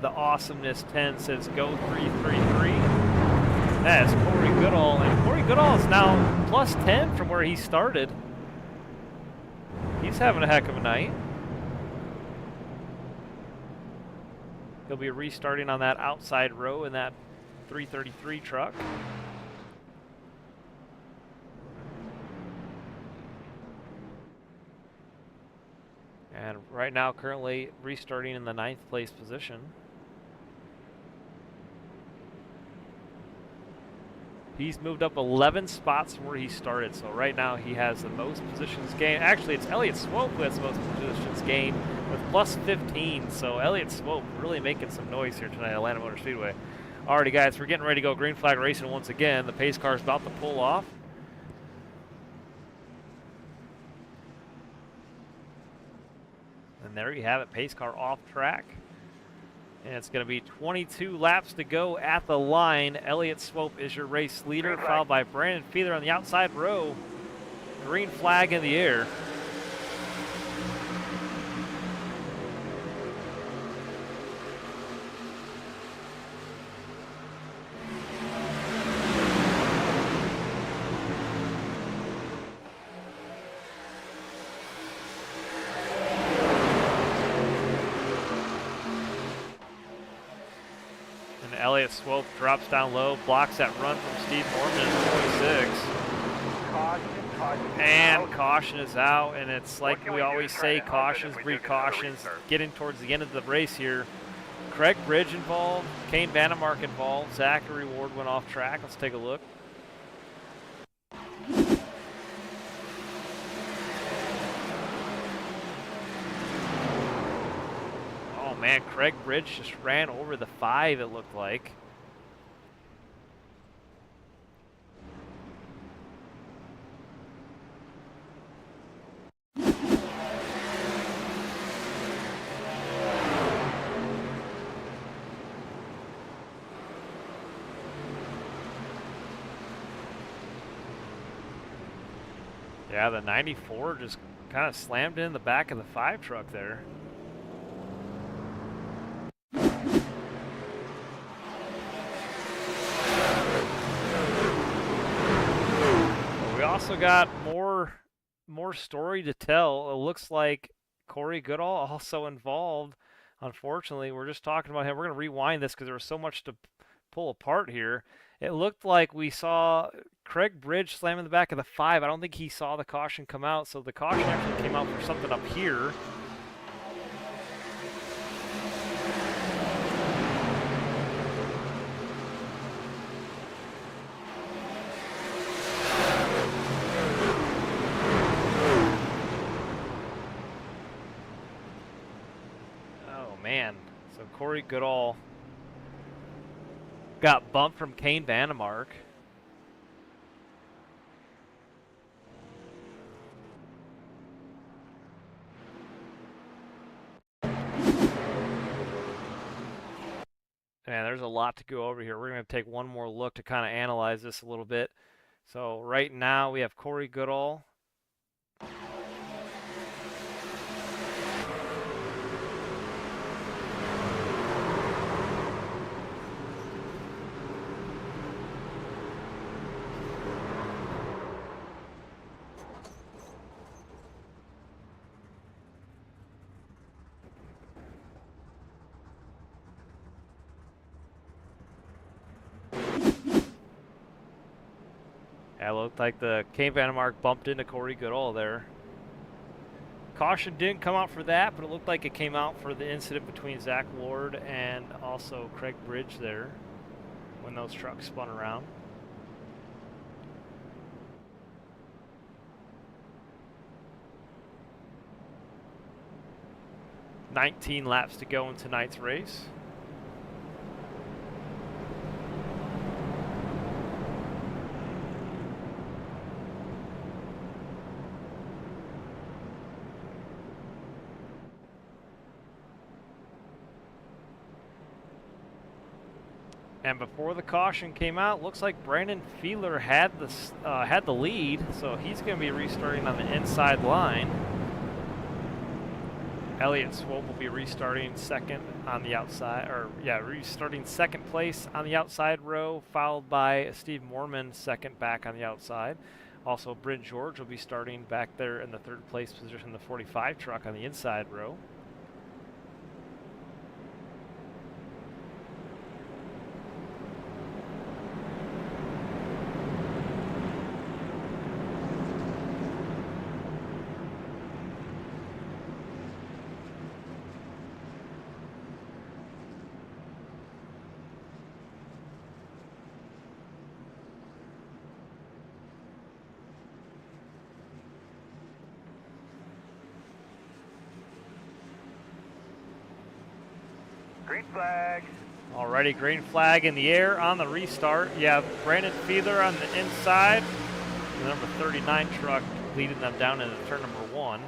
The Awesomeness 10 says, "Go 333." That's Corey Goodall, and Corey Goodall is now plus 10 from where he started. He's having a heck of a night. He'll be restarting on that outside row in that 333 truck. And right now, currently restarting in the 9th place position. He's moved up 11 spots from where he started, so right now he has the most positions gained. Actually, it's Elliott Swope who has the most positions gained with plus 15, so Elliott Swope really making some noise here tonight at Atlanta Motor Speedway. Alrighty, guys, we're getting ready to go green flag racing once again. The pace car is about to pull off. And there you have it, pace car off track. And it's going to be 22 laps to go at the line. Elliott Swope is your race leader, followed by Brandon Fiedler on the outside row. Green flag in the air. Elliott Swope drops down low, blocks that run from Steve Morman in 26. Caution. And caution is out, and it's like What can we we do always to try say, to help it if cautions, we do get another precautions, restart? getting towards the end of the race here. Craig Bridge involved, Kane Vandemark involved, Zachary Ward went off track. Let's take a look. Oh man, Craig Bridge just ran over the 5, it looked like. Yeah, the 94 just kind of slammed in the back of the 5 truck there. We also got more story to tell. It looks like Corey Goodall also involved. Unfortunately, we're just talking about him. We're going to rewind this because there was so much to pull apart here. It looked like we saw Craig Bridge slam in the back of the 5. I don't think he saw the caution come out, so the caution actually came out for something up here. Oh man, so Corey Goodall got bumped from Kane Vandemark. Man, there's a lot to go over here. We're going to take one more look to kind of analyze this a little bit. So right now we have Corey Goodall. Yeah, it looked like the Kane Vandemark bumped into Corey Goodall there. Caution didn't come out for that, but it looked like it came out for the incident between Zach Ward and also Craig Bridge there when those trucks spun around. "19 laps to go in tonight's race." And before the caution came out, looks like Brandon Fiedler had the lead, so he's going to be restarting on the inside line. Elliott Swope will be restarting second on the outside, restarting second place on the outside row, followed by Steve Moorman second back on the outside. Also, Bryn George will be starting back there in the third place position in the 45 truck on the inside row. Green flag. Alrighty, green flag in the air on the restart. You have Brandon Fiedler on the inside, the number 39 truck leading them down into turn number 1.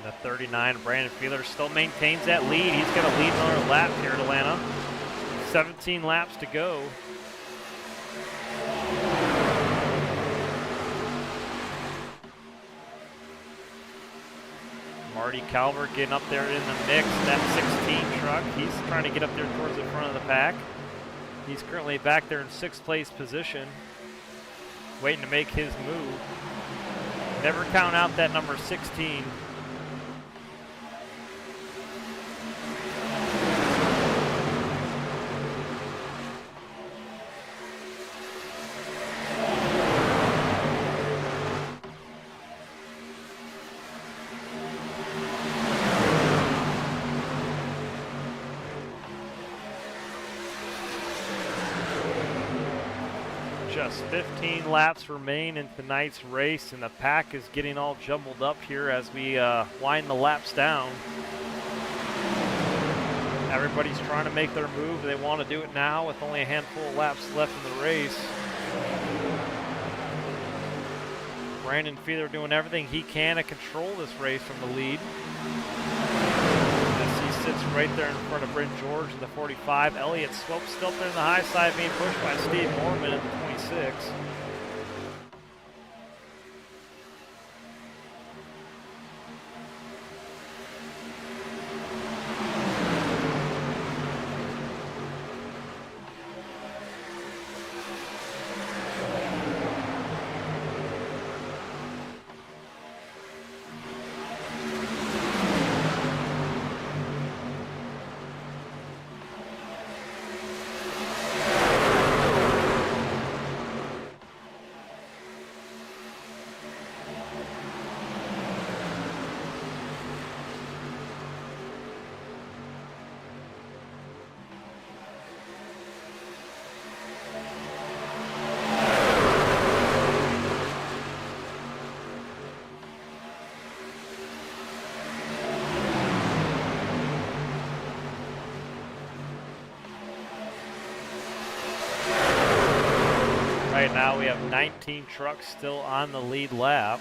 The 39, Brandon Fiedler, still maintains that lead. He's going to lead another lap here at Atlanta. 17 laps to go. Marty Calvert getting up there in the mix. That 16 truck, he's trying to get up there towards the front of the pack. He's currently back there in 6th place position, waiting to make his move. Never count out that number 16. Just 15 laps remain in tonight's race, and the pack is getting all jumbled up here as we wind the laps down. Everybody's trying to make their move. They want to do it now with only a handful of laps left in the race. Brandon Fiedler doing everything he can to control this race from the lead. As he sits right there in front of Bryn George in the 45. Elliott Swope still there in the high side, being pushed by Steve Mormon in the 26. Right now we have 19 trucks still on the lead lap.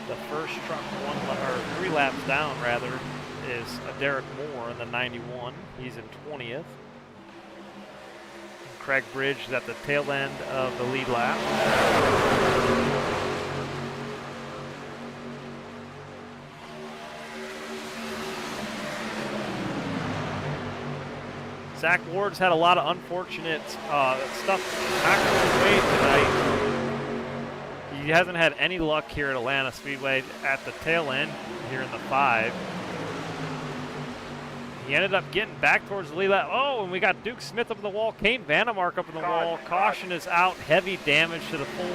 The first truck 3 laps down rather is Derek Moore in the 91. He's in 20th. Craig Bridge is at the tail end of the lead lap. Zach Ward's had a lot of unfortunate stuff happen his way tonight. He hasn't had any luck here at Atlanta Speedway at the tail end here in the 5. He ended up getting back towards the lead lap. Oh, and we got Duke Smith up in the wall. Kane Vandemark up in the wall. Caution is out. Heavy damage to the 4.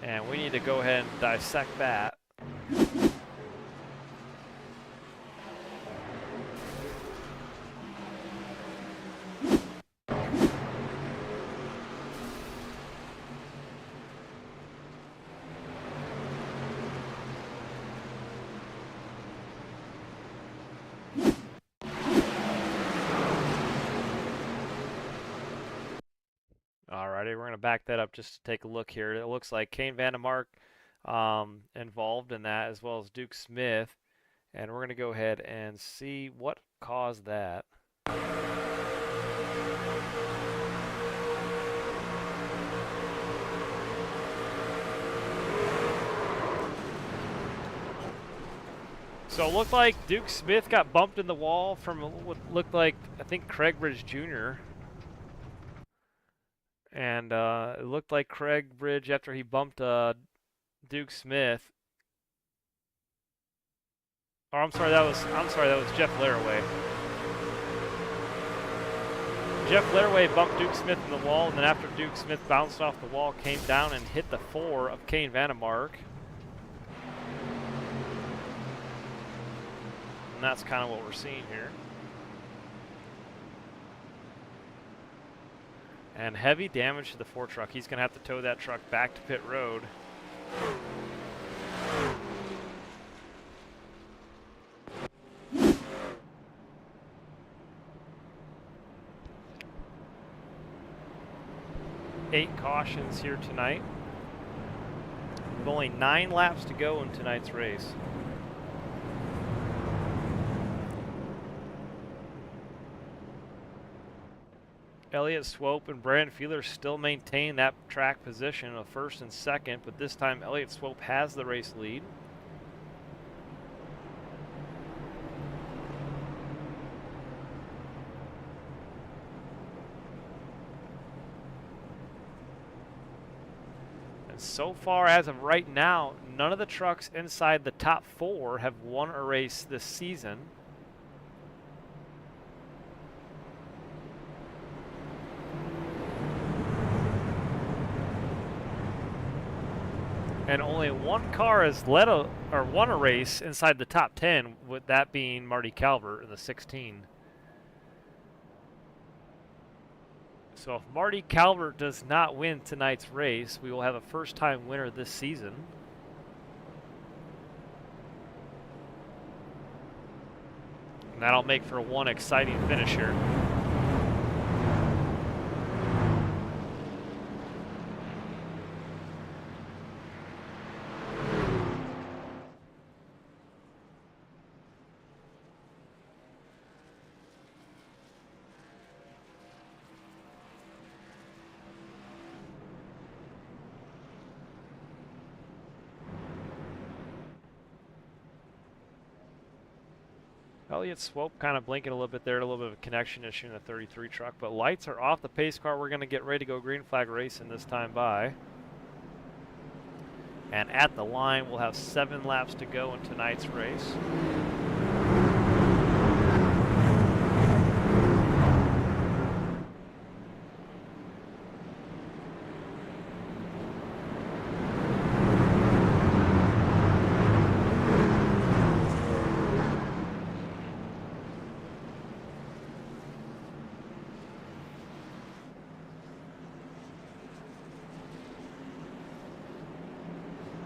And we need to go ahead and dissect that. Alrighty, we're going to back that up just to take a look here. It looks like Kane Vandemark involved in that, as well as Duke Smith. And we're going to go ahead and see what caused that. So it looked like Duke Smith got bumped in the wall from what looked like, I think, Craig Bridge Jr. And it looked like Craig Bridge, after he bumped Duke Smith. Or I'm sorry, that was Jeff Laraway. Jeff Laraway bumped Duke Smith in the wall, and then after Duke Smith bounced off the wall, came down and hit the 4 of Kane Vandemark. And that's kind of what we're seeing here. And heavy damage to the 4 truck. He's going to have to tow that truck back to pit road. Eight cautions here tonight. With only 9 laps to go in tonight's race. Elliott Swope and Brandon Fiedler still maintain that track position of first and second, but this time Elliott Swope has the race lead. And so far, as of right now, none of the trucks inside the top 4 have won a race this season. And only one car has won a race inside the top 10, with that being Marty Calvert in the 16. So if Marty Calvert does not win tonight's race, we will have a first-time winner this season. And that'll make for one exciting finish here. Elliott Swope kind of blinking a little bit there, a little bit of a connection issue in the 33 truck, but lights are off the pace car. We're going to get ready to go green flag racing this time by. And at the line, we'll have 7 laps to go in tonight's race.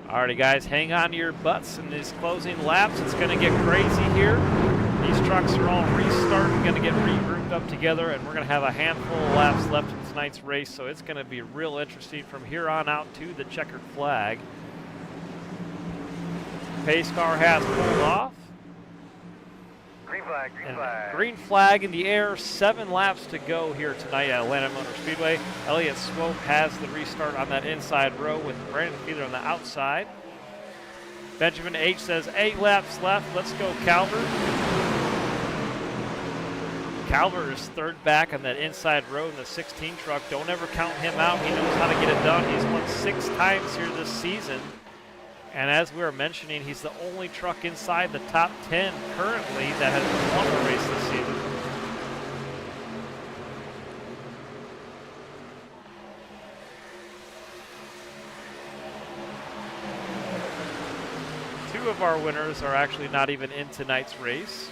Alrighty guys, hang on to your butts in these closing laps. It's going to get crazy here. These trucks are all restarting, going to get regrouped up together, and we're going to have a handful of laps left in tonight's race, so it's going to be real interesting from here on out to the checkered flag. Pace car has pulled off. Green flag, green And flag. green flag in the air, 7 laps to go here tonight at Atlanta Motor Speedway. Elliott Swope has the restart on that inside row with Brandon Fiedler on the outside. Benjamin H says 8 laps left. Let's go, Calvert. Calvert is third back on that inside row in the 16 truck. Don't ever count him out. He knows how to get it done. He's won 6 times here this season. And as we were mentioning, he's the only truck inside the top 10 currently that has won a race this season. Two of our winners are actually not even in tonight's race.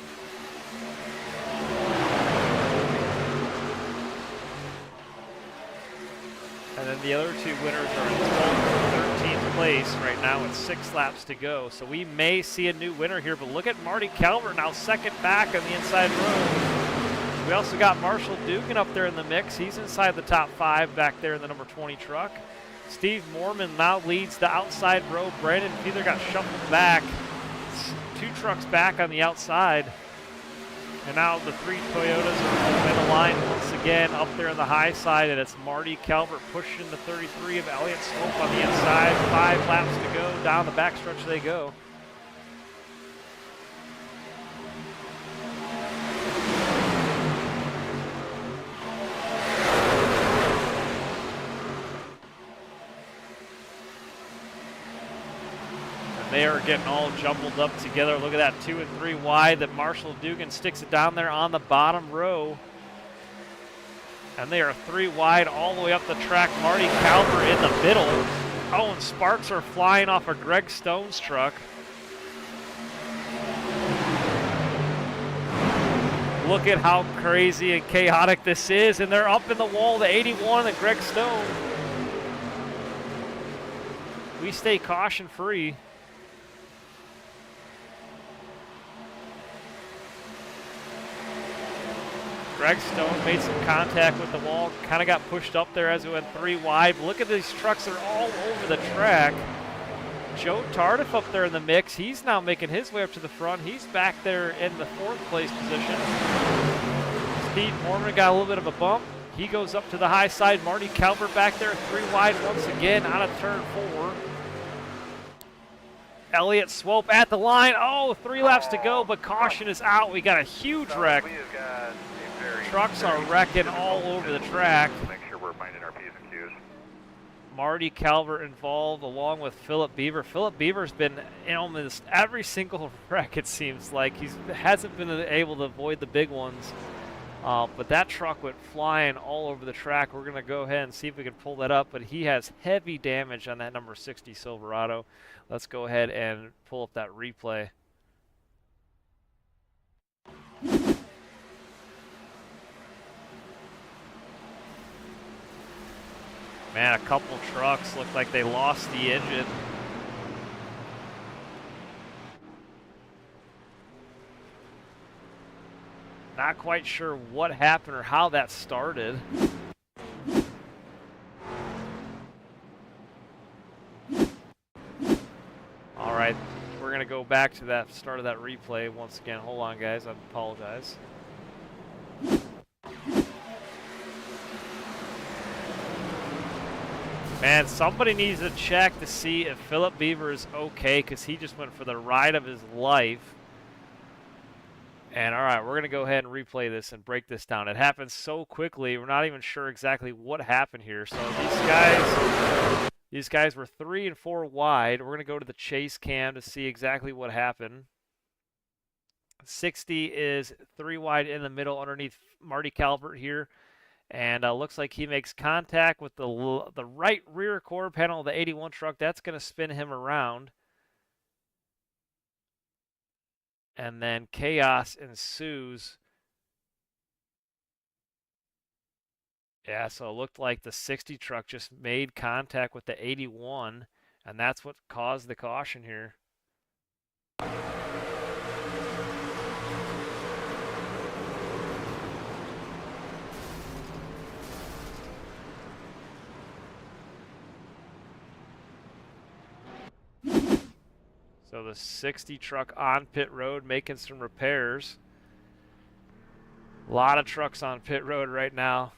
And then the other 2 winners are in 12th and 13th place right now with 6 laps to go. So we may see a new winner here, but look at Marty Calvert now second back on the inside row. We also got Marshall Dugan up there in the mix. He's inside the top 5 back there in the number 20 truck. Steve Mormon now leads the outside row. Brandon Fiedler got shuffled back. 2 trucks back on the outside. And now the 3 Toyotas are in the line once again up there on the high side, and it's Marty Calvert pushing the 33 of Elliott Swope on the inside. 5 laps to go. Down the backstretch they go. They are getting all jumbled up together. Look at that 2 and 3 wide that Marshall Dugan sticks it down there on the bottom row. And they are 3 wide all the way up the track. Marty Calvert in the middle. Oh, and sparks are flying off of Greg Stone's truck. Look at how crazy and chaotic this is. And they're up in the wall, the 81 and Greg Stone. We stay caution free. Greg Stone made some contact with the wall, kind of got pushed up there as it went 3 wide. But look at these trucks, they're all over the track. Joe Tardif up there in the mix. He's now making his way up to the front. He's back there in the 4th place position. Steve Mormon got a little bit of a bump. He goes up to the high side. Marty Calvert back there, 3 wide once again out of turn 4. Elliott Swope at the line. Oh, 3 laps to go, but caution is out. We got a huge wreck. We have got a very, Trucks are wrecking all over the track. Make sure we're minding our P's and Q's. Marty Calvert involved along with Philip Beaver. Philip Beaver's been in almost every single wreck, it seems like. He hasn't been able to avoid the big ones. But that truck went flying all over the track. We're going to go ahead and see if we can pull that up. But he has heavy damage on that number 60 Silverado. Let's go ahead and pull up that replay. Man, a couple trucks look like they lost the engine. Not quite sure what happened or how that started. All right, we're going to go back to that start of that replay once again. Hold on, guys. I apologize. Man, somebody needs to check to see if Philip Beaver is okay, because he just went for the ride of his life. And all right, we're going to go ahead and replay this and break this down. It happened so quickly, we're not even sure exactly what happened here. So these guys were 3 and 4 wide. We're going to go to the chase cam to see exactly what happened. 60 is 3 wide in the middle underneath Marty Calvert here. And looks like he makes contact with the right rear quarter panel of the 81 truck. That's going to spin him around. And then chaos ensues. Yeah, so it looked like the 60 truck just made contact with the 81, and that's what caused the caution here. So the 60 truck on pit road making some repairs. A lot of trucks on pit road right now.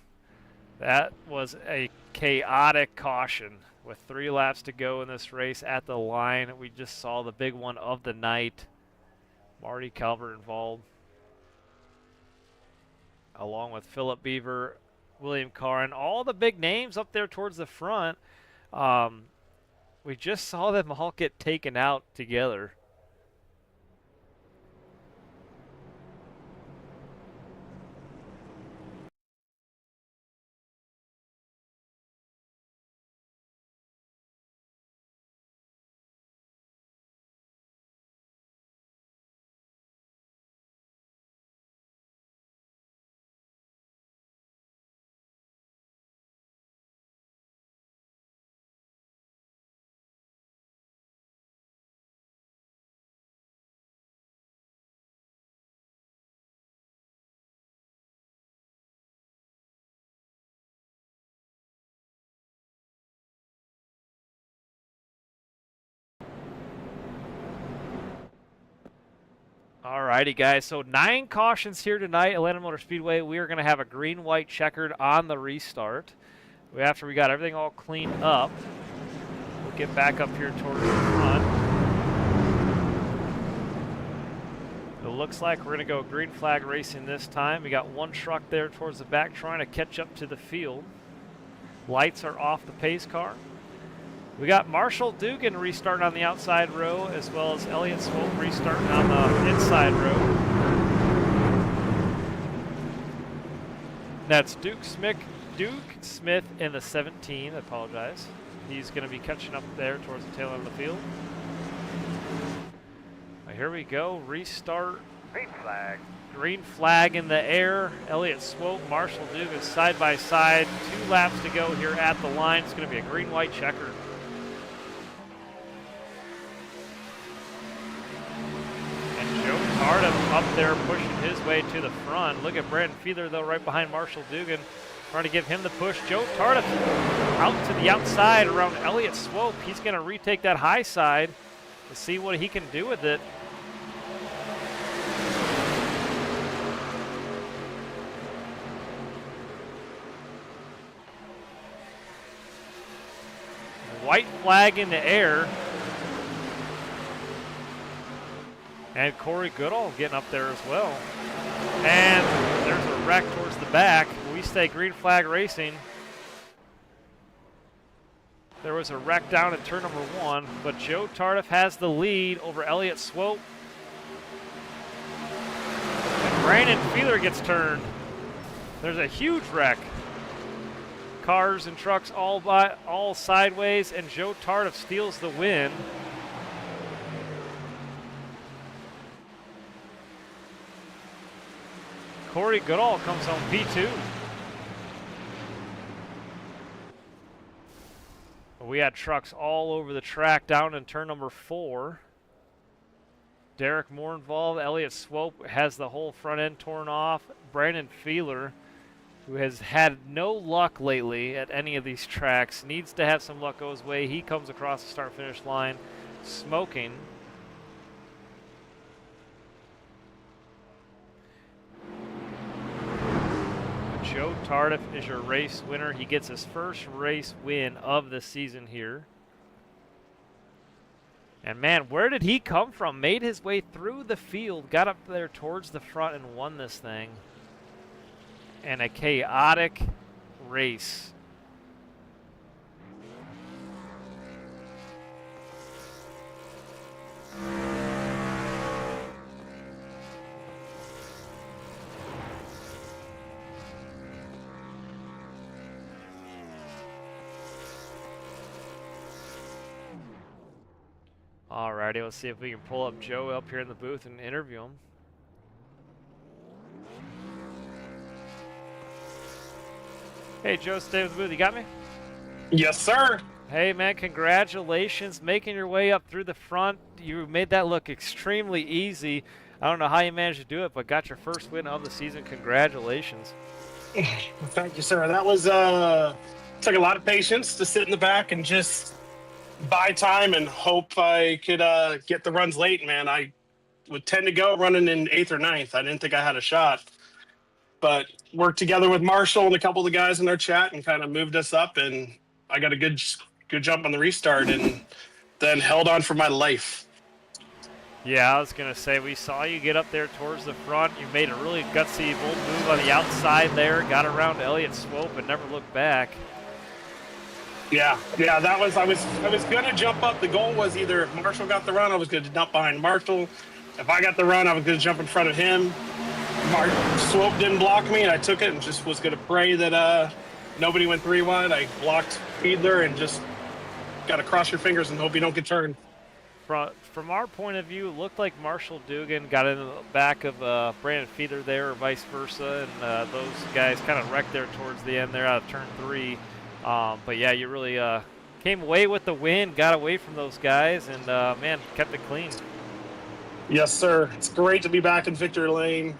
That was a chaotic caution with 3 laps to go in this race at the line. We just saw the big one of the night. Marty Calvert involved, along with Philip Beaver, William Carr, and all the big names up there towards the front. We just saw them all get taken out together. Alrighty, guys. So 9 cautions here tonight, Atlanta Motor Speedway. We are going to have a green-white checkered on the restart. After we got everything all cleaned up, we'll get back up here towards the front. It looks like we're going to go green flag racing this time. We got 1 truck there towards the back trying to catch up to the field. Lights are off the pace car. We got Marshall Dugan restarting on the outside row, as well as Elliott Swope restarting on the inside row. That's Duke Smith in the 17. I apologize. He's going to be catching up there towards the tail end of the field. Here we go. Restart. Green flag. Green flag in the air. Elliott Swope, Marshall Dugan side by side. 2 laps to go here at the line. It's going to be a green-white checker. Joe Tardif up there pushing his way to the front. Look at Brandon Fiedler, though, right behind Marshall Dugan, trying to give him the push. Joe Tardif out to the outside around Elliott Swope. He's going to retake that high side to see what he can do with it. white flag in the air. And Corey Goodall getting up there as well. And there's a wreck towards the back. We stay green flag racing. There was a wreck down at turn number 1, but Joe Tardif has the lead over Elliott Swope. And Brandon Feeler gets turned. There's a huge wreck. Cars and trucks all sideways, and Joe Tardif steals the win. Corey Goodall comes home P2. We had trucks all over the track down in turn number 4. Derek Moore involved. Elliott Swope has the whole front end torn off. Brandon Feeler, who has had no luck lately at any of these tracks, needs to have some luck go his way. He comes across the start-finish line smoking. Joe Tardif is your race winner. He gets his first race win of the season here. And man, where did he come from? Made his way through the field, got up there towards the front and won this thing. And a chaotic race. Alrighty, let's see if we can pull up Joe up here in the booth and interview him. Hey Joe, stay with the booth. You got me? Yes, sir. Hey man, congratulations making your way up through the front. You made that look extremely easy. I don't know how you managed to do it, but got your first win of the season. Congratulations. Thank you, sir. That was took a lot of patience to sit in the back and just buy time and hope I could get the runs late, man. I would tend to go running in 8th or 9th. I didn't think I had a shot, but worked together with Marshall and a couple of the guys in their chat and kind of moved us up, and I got a good jump on the restart and then held on for my life. Yeah, I was going to say, we saw you get up there towards the front. You made a really gutsy, bold move on the outside there, got around Elliott Swope and never looked back. Yeah, that was I was going to jump up. The goal was either if Marshall got the run, I was going to jump behind Marshall. If I got the run, I was going to jump in front of him. Swope didn't block me, and I took it and just was going to pray that nobody went 3 wide. I blocked Fiedler and just got to cross your fingers and hope you don't get turned. From our point of view, it looked like Marshall Dugan got in the back of Brandon Fiedler there, or vice versa, and those guys kind of wrecked there towards the end there out of turn 3. But yeah, you really came away with the win, got away from those guys, and man, kept it clean. Yes, sir. It's great to be back in victory lane.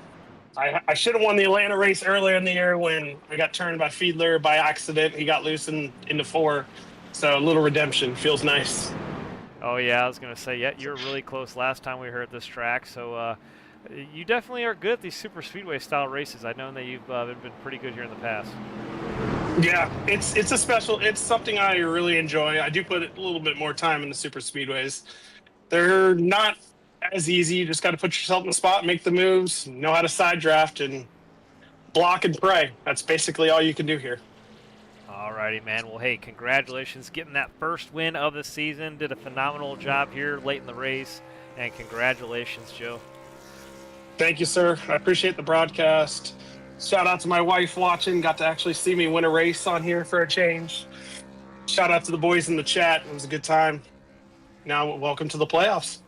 I should have won the Atlanta race earlier in the year when I got turned by Fiedler by accident. He got loose into 4, so a little redemption feels nice. Oh yeah, I was gonna say, yeah, you were really close last time we were at this track, so you definitely are good at these super speedway style races. I know that you've been pretty good here in the past. Yeah, it's something I really enjoy. I do put a little bit more time in the super speedways. They're not as easy. You just got to put yourself in the spot, make the moves, know how to side draft, and block and pray. That's basically all you can do here. Alrighty, man. Well, hey, congratulations getting that first win of the season. Did a phenomenal job here late in the race, and congratulations, Joe. Thank you, sir. I appreciate the broadcast. Shout out to my wife watching. Got to actually see me win a race on here for a change. Shout out to the boys in the chat. It was a good time. Now, welcome to the playoffs.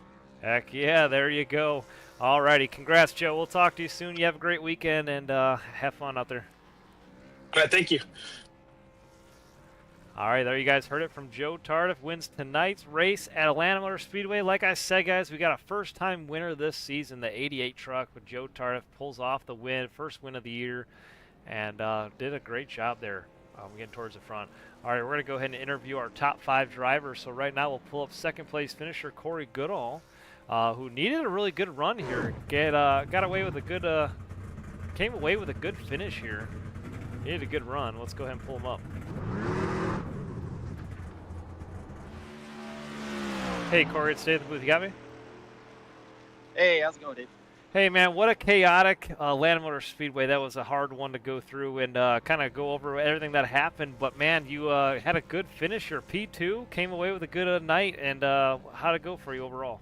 Heck yeah, there you go. Alrighty, congrats, Joe. We'll talk to you soon. You have a great weekend, and have fun out there. All right, thank you. All right, there you guys heard it from Joe Tardif. Wins tonight's race at Atlanta Motor Speedway. Like I said, guys, we got a first-time winner this season. The 88 truck with Joe Tardif pulls off the win, first win of the year, and did a great job there. Getting towards the front. All right, we're going to go ahead and interview our top 5 drivers. So right now we'll pull up second-place finisher Corey Goodall, who needed a really good run here. Got away with a good, came away with a good finish here. Needed a good run. Let's go ahead and pull him up. Hey, Corey, it's Dave in the booth. You got me? Hey, how's it going, Dave? Hey, man, what a chaotic Atlanta Motor Speedway. That was a hard one to go through and kind of go over everything that happened. But, man, you had a good finish. Your P2 came away with a good night. And how'd it go for you overall?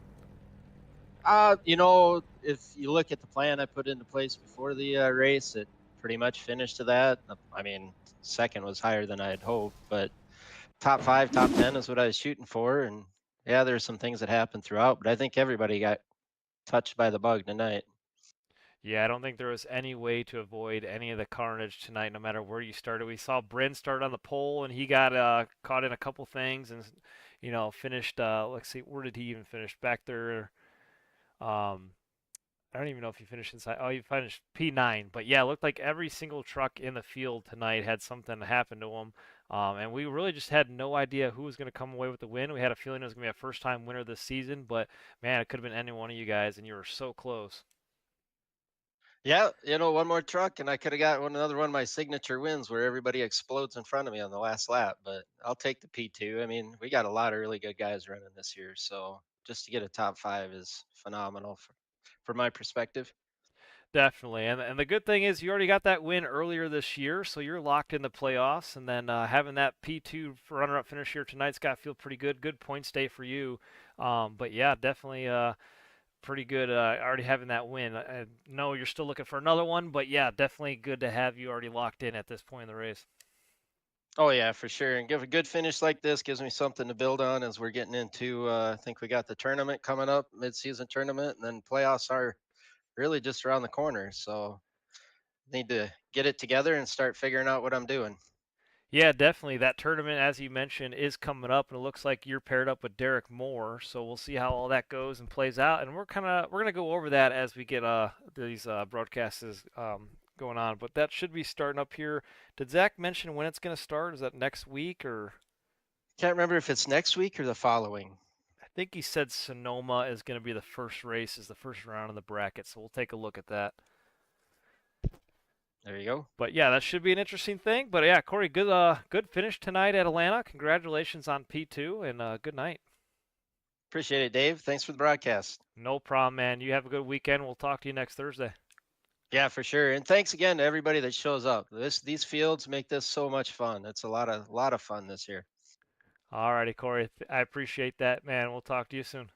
You know, if you look at the plan I put into place before the race, it pretty much finished to that. I mean, second was higher than I had hoped, but top 5, top 10 is what I was shooting for. And yeah, there's some things that happened throughout, but I think everybody got touched by the bug tonight. Yeah, I don't think there was any way to avoid any of the carnage tonight, no matter where you started. We saw Bryn start on the pole, and he got caught in a couple things and, finished, let's see, where did he even finish? Back there. I don't even know if he finished inside. Oh, he finished P9. But yeah, it looked like every single truck in the field tonight had something happen to them. And we really just had no idea who was going to come away with the win. We had a feeling it was going to be a first-time winner this season, but man, it could have been any one of you guys, and you were so close. Yeah, you know, one more truck, and I could have got another one of my signature wins where everybody explodes in front of me on the last lap. But I'll take the P2. I mean, we got a lot of really good guys running this year, so just to get a top 5 is phenomenal from my perspective. Definitely, and the good thing is you already got that win earlier this year, so you're locked in the playoffs. And then having that P2 runner-up finish here tonight's got to feel pretty good. Good points day for you. But yeah, definitely pretty good already having that win. I know you're still looking for another one, but yeah, definitely good to have you already locked in at this point in the race. Oh yeah, for sure. And give a good finish like this gives me something to build on as we're getting into. I think we got the tournament coming up, mid-season tournament, and then playoffs are really just around the corner. So need to get it together and start figuring out what I'm doing. Yeah, definitely. That tournament, as you mentioned, is coming up, and it looks like you're paired up with Derek Moore. So we'll see how all that goes and plays out. And we're gonna go over that as we get these broadcasts going on. But that should be starting up here. Did Zach mention when it's gonna start? Is that next week or? Can't remember if it's next week or the following. I think he said Sonoma is gonna be the first race, is the first round of the bracket. So we'll take a look at that. There you go. But yeah, that should be an interesting thing. But yeah, Corey, good finish tonight at Atlanta. Congratulations on P2 and good night. Appreciate it, Dave. Thanks for the broadcast. No problem, man. You have a good weekend. We'll talk to you next Thursday. Yeah, for sure. And thanks again to everybody that shows up. These fields make this so much fun. It's a lot of fun this year. All righty, Corey. I appreciate that, man. We'll talk to you soon.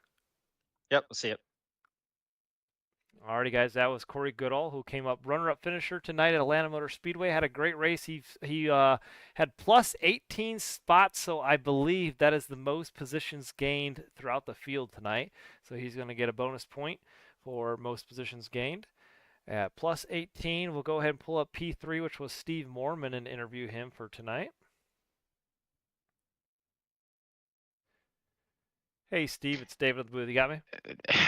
Yep, we'll see you. Alrighty, guys, that was Corey Goodall, who came up runner-up finisher tonight at Atlanta Motor Speedway. Had a great race. He had plus 18 spots, so I believe that is the most positions gained throughout the field tonight. So he's going to get a bonus point for most positions gained. At plus 18, we'll go ahead and pull up P3, which was Steve Mormon, and interview him for tonight. Hey, Steve, it's David at the booth. You got me?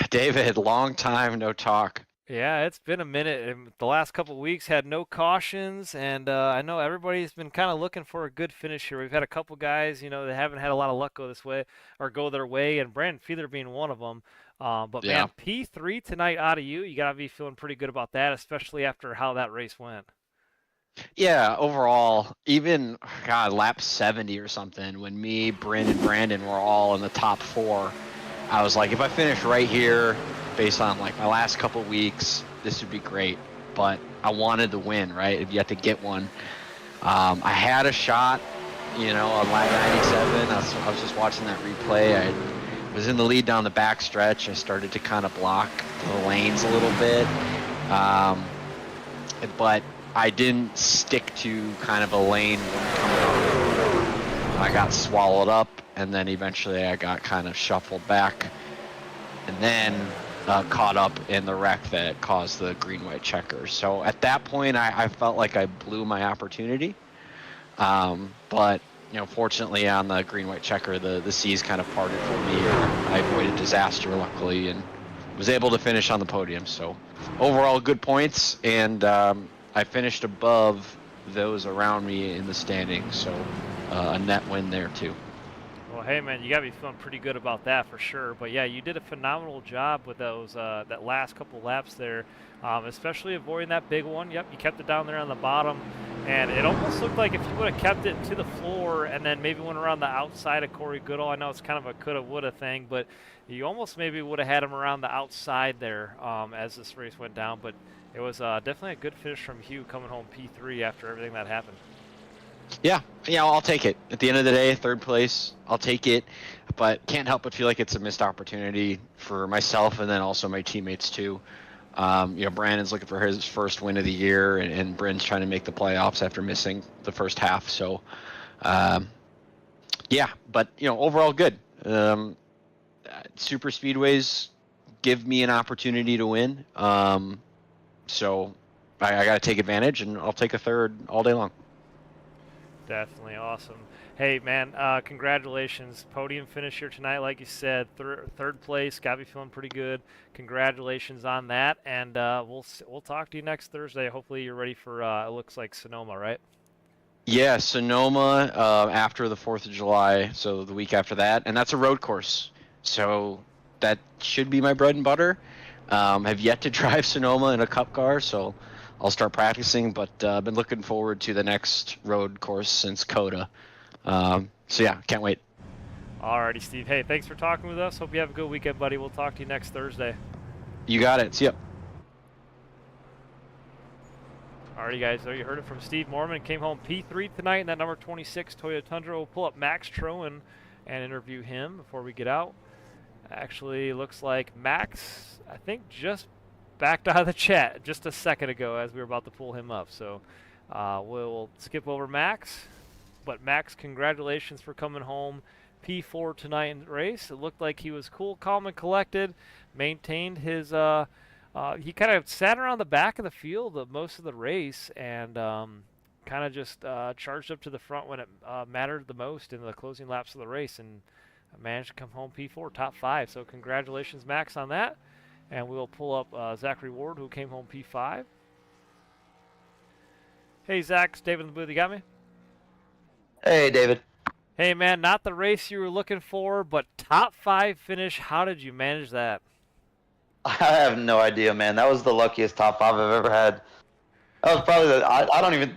David, long time no talk. Yeah, it's been a minute. And the last couple of weeks had no cautions, and I know everybody's been kind of looking for a good finish here. We've had a couple guys, that haven't had a lot of luck go this way or go their way, and Brandon Feather being one of them. But Yeah. man, P3 tonight out of you gotta be feeling pretty good about that, especially after how that race went. Yeah, overall, even lap 70 or something, when me, Bryn, and Brandon were all in the top 4, I was like, if I finish right here, based on like my last couple weeks, this would be great. But I wanted the win, right? If you had to get one, I had a shot, on lap 97. I was just watching that replay. I was in the lead down the back stretch. I started to kind of block the lanes a little bit, but I didn't stick to kind of a lane when coming off. I got swallowed up, and then eventually I got kind of shuffled back, and then caught up in the wreck that caused the green-white checkers. So at that point, I felt like I blew my opportunity. But fortunately on the green-white checker, the seas kind of parted for me. I avoided disaster, luckily, and was able to finish on the podium. So overall, good points, and I finished above those around me in the standings, so a net win there too. Well, hey man, you got to be feeling pretty good about that for sure. But yeah, you did a phenomenal job with those that last couple laps there, especially avoiding that big one. Yep, you kept it down there on the bottom, and it almost looked like if you would have kept it to the floor and then maybe went around the outside of Corey Goodall. I know it's kind of a coulda woulda thing, but you almost maybe would have had him around the outside there as this race went down. But it was definitely a good finish from Hugh coming home P3 after everything that happened. Yeah, I'll take it. At the end of the day, third place, I'll take it. But can't help but feel like it's a missed opportunity for myself and then also my teammates too. Brandon's looking for his first win of the year, and Bryn's trying to make the playoffs after missing the first half. So, but overall good. Super speedways give me an opportunity to win. So I got to take advantage, and I'll take a third all day long. Definitely awesome. Hey, man, congratulations. Podium finish here tonight, like you said. Third place. Got to be feeling pretty good. Congratulations on that. And we'll talk to you next Thursday. Hopefully you're ready for, it looks like Sonoma, right? Yeah, Sonoma after the 4th of July, so the week after that. And that's a road course. So that should be my bread and butter. Have yet to drive Sonoma in a cup car, so I'll start practicing, but I've been looking forward to the next road course since Coda. Can't wait. Alrighty, Steve. Hey, thanks for talking with us. Hope you have a good weekend, buddy. We'll talk to you next Thursday. You got it. See ya. Alrighty, guys. So you heard it from Steve Mormon. Came home P3 tonight in that number 26 Toyota Tundra. We'll pull up Max Troen and interview him before we get out. Actually, looks like Max, I think, just backed out of the chat just a second ago as we were about to pull him up. So we'll skip over Max. But Max, congratulations for coming home P4 tonight in the race. It looked like he was cool, calm, and collected. Maintained his he kind of sat around the back of the field most of the race and kind of just charged up to the front when it mattered the most in the closing laps of the race and managed to come home P4, top 5. So congratulations, Max, on that. And we'll pull up Zachary Ward, who came home P5. Hey, Zach, it's David in the booth. You got me? Hey, David. Hey, man, not the race you were looking for, but top 5 finish. How did you manage that? I have no idea, man. That was the luckiest top 5 I've ever had. That was probably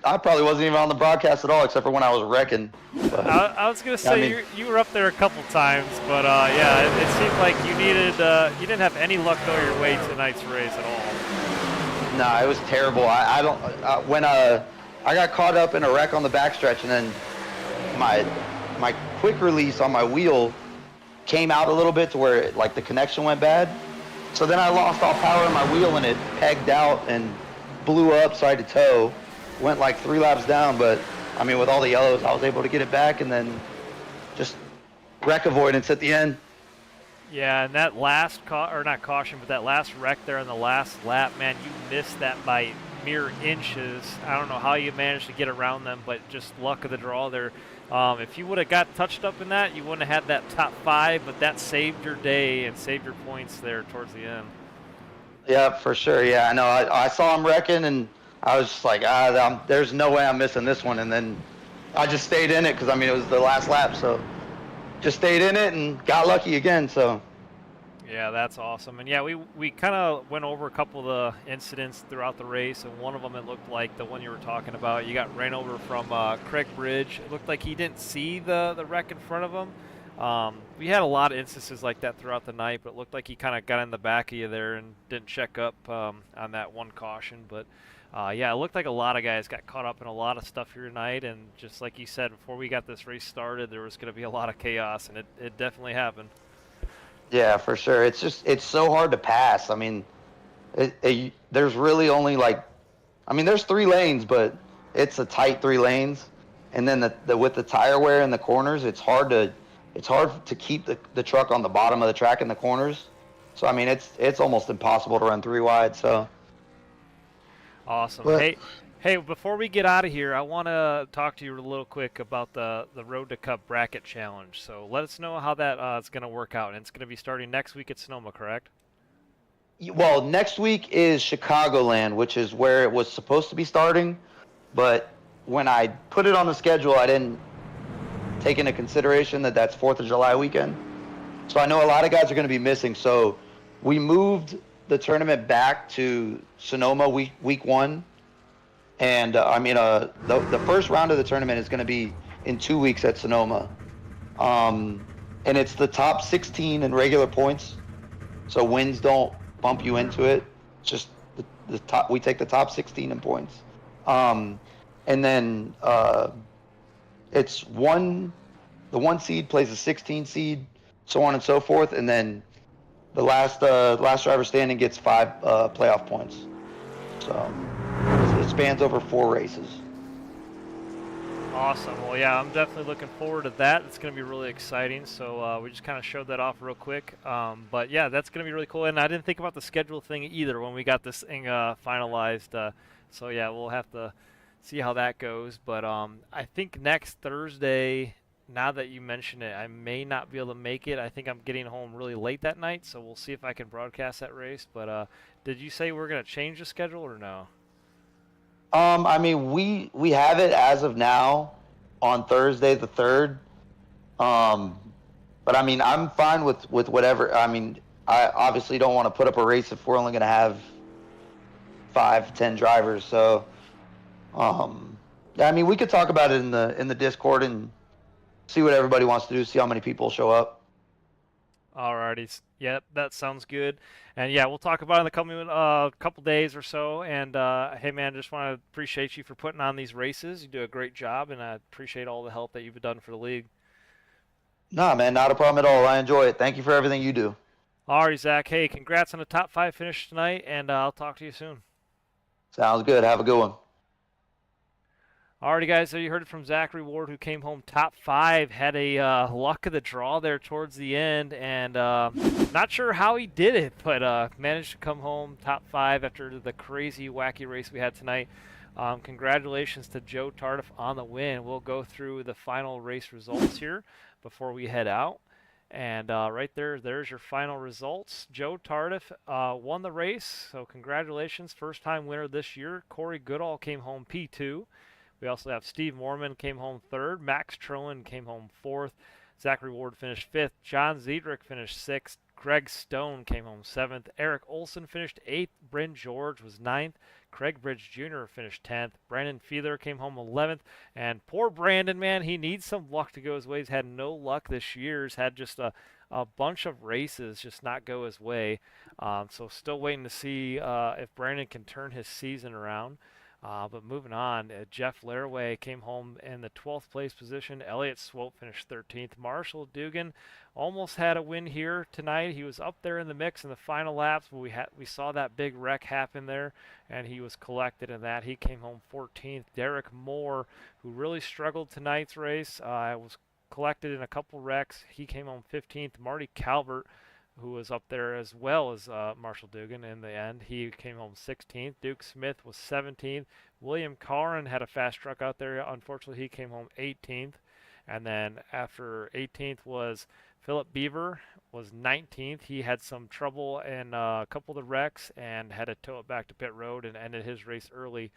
I probably wasn't even on the broadcast at all, except for when I was wrecking. But, I was gonna say you were up there a couple times, but it seemed like you needed you didn't have any luck go your way tonight's race at all. Nah, it was terrible. I got caught up in a wreck on the backstretch, and then my quick release on my wheel came out a little bit to where the connection went bad. So then I lost all power in my wheel, and it pegged out and blew up side to toe. Went like 3 laps down, but I mean, with all the yellows, I was able to get it back and then just wreck avoidance at the end. Yeah, and that last not caution, but that last wreck there in the last lap, man, you missed that by mere inches. I don't know how you managed to get around them, but just luck of the draw there. If you would have got touched up in that, you wouldn't have had that top 5, but that saved your day and saved your points there towards the end. Yeah, for sure. Yeah, I know. I saw him wrecking, and I was just like, there's no way I'm missing this one. And then I just stayed in it because, I mean, it was the last lap. So just stayed in it and got lucky again. So. Yeah, that's awesome. And, yeah, we kind of went over a couple of the incidents throughout the race, and one of them, it looked like the one you were talking about. You got ran over from Craig Bridge. It looked like he didn't see the wreck in front of him. We had a lot of instances like that throughout the night, but it looked like he kind of got in the back of you there and didn't check up on that one caution. But, it looked like a lot of guys got caught up in a lot of stuff here tonight. And just like you said, before we got this race started, there was going to be a lot of chaos, and it definitely happened. Yeah, for sure. It's so hard to pass. I mean, there's really only there's 3 lanes, but it's a tight 3 lanes. And then with the tire wear in the corners, it's hard to keep the truck on the bottom of the track in the corners. So, I mean, it's almost impossible to run 3 wide. So awesome. But, Hey, before we get out of here, I want to talk to you a little quick about the Road to Cup Bracket Challenge. So let us know how that is going to work out. And it's going to be starting next week at Sonoma, correct? Well, next week is Chicagoland, which is where it was supposed to be starting. But when I put it on the schedule, I didn't take into consideration that that's 4th of July weekend. So I know a lot of guys are going to be missing. So we moved the tournament back to Sonoma week 1. And the first round of the tournament is going to be in 2 weeks at Sonoma. And it's the top 16 in regular points. So wins don't bump you into it. It's just the top. We take the top 16 in points. And then it's the 1 seed plays a 16 seed, so on and so forth. And then the last driver standing gets 5 playoff points. So it spans over 4 races. Awesome. Well, yeah, I'm definitely looking forward to that. It's going to be really exciting. So we just kind of showed that off real quick. But yeah, that's going to be really cool. And I didn't think about the schedule thing either when we got this thing finalized. So yeah, we'll have to see how that goes. But I think next Thursday, now that you mention it, I may not be able to make it. I think I'm getting home really late that night. So we'll see if I can broadcast that race. But did you say we're going to change the schedule or no? I mean, we have it as of now on Thursday the 3rd. But I mean, I'm fine with whatever. I mean, I obviously don't want to put up a race if we're only going to have 5-10 drivers. So, yeah, I mean, we could talk about it in the Discord and see what everybody wants to do. See how many people show up. Alrighty, yep, that sounds good. And yeah, we'll talk about it in the coming couple days or so. And hey, man, just want to appreciate you for putting on these races. You do a great job, and I appreciate all the help that you've done for the league. Nah, man, not a problem at all. I enjoy it. Thank you for everything you do. Alrighty, Zach. Hey, congrats on the top 5 finish tonight, and I'll talk to you soon. Sounds good. Have a good one. Alrighty, guys, so you heard it from Zachary Ward, who came home top 5, had a luck of the draw there towards the end, and not sure how he did it, but managed to come home top 5 after the crazy, wacky race we had tonight. Congratulations to Joe Tardif on the win. We'll go through the final race results here before we head out. And right there's your final results. Joe Tardif won the race, so congratulations. First time winner this year. Corey Goodall came home P2. We also have Steve Mormon came home 3rd. Max Troen came home 4th. Zachary Ward finished 5th. John Ziedrich finished 6th. Greg Stone came home 7th. Eric Olson finished 8th. Bryn George was 9th. Craig Bridge Jr. finished 10th. Brandon Fiedler came home 11th. And poor Brandon, man, he needs some luck to go his way. He's had no luck this year. He's had just a bunch of races just not go his way. So still waiting to see if Brandon can turn his season around. But moving on, Jeff Laraway came home in the 12th place position. Elliott Swope finished 13th. Marshall Dugan almost had a win here tonight. He was up there in the mix in the final laps, but we saw that big wreck happen there, and he was collected in that. He came home 14th. Derek Moore, who really struggled tonight's race, was collected in a couple wrecks. He came home 15th. Marty Calvert, who was up there as well as Marshall Dugan in the end. He came home 16th. Duke Smith was 17th. William Carrin had a fast truck out there. Unfortunately, he came home 18th. And then after 18th was Philip Beaver was 19th. He had some trouble in a couple of the wrecks and had to tow it back to pit road and ended his race early.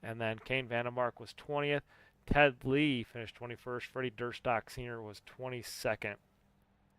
And then Kane Vandemark was 20th. Ted Lee finished 21st. Freddie Durstock Sr. was 22nd.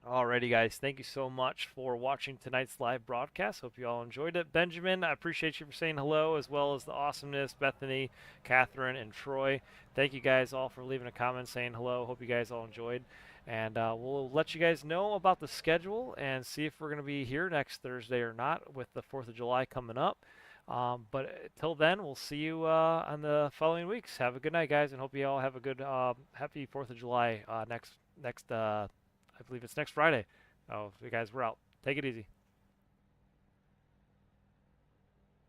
Alrighty, guys, thank you so much for watching tonight's live broadcast. Hope you all enjoyed it. Benjamin, I appreciate you for saying hello, as well as the awesomeness, Bethany, Catherine, and Troy. Thank you guys all for leaving a comment saying hello. Hope you guys all enjoyed. And we'll let you guys know about the schedule and see if we're going to be here next Thursday or not with the 4th of July coming up. But till then, we'll see you on the following weeks. Have a good night, guys, and hope you all have a good, happy 4th of July next I believe it's next Friday. Oh, you guys, we're out. Take it easy.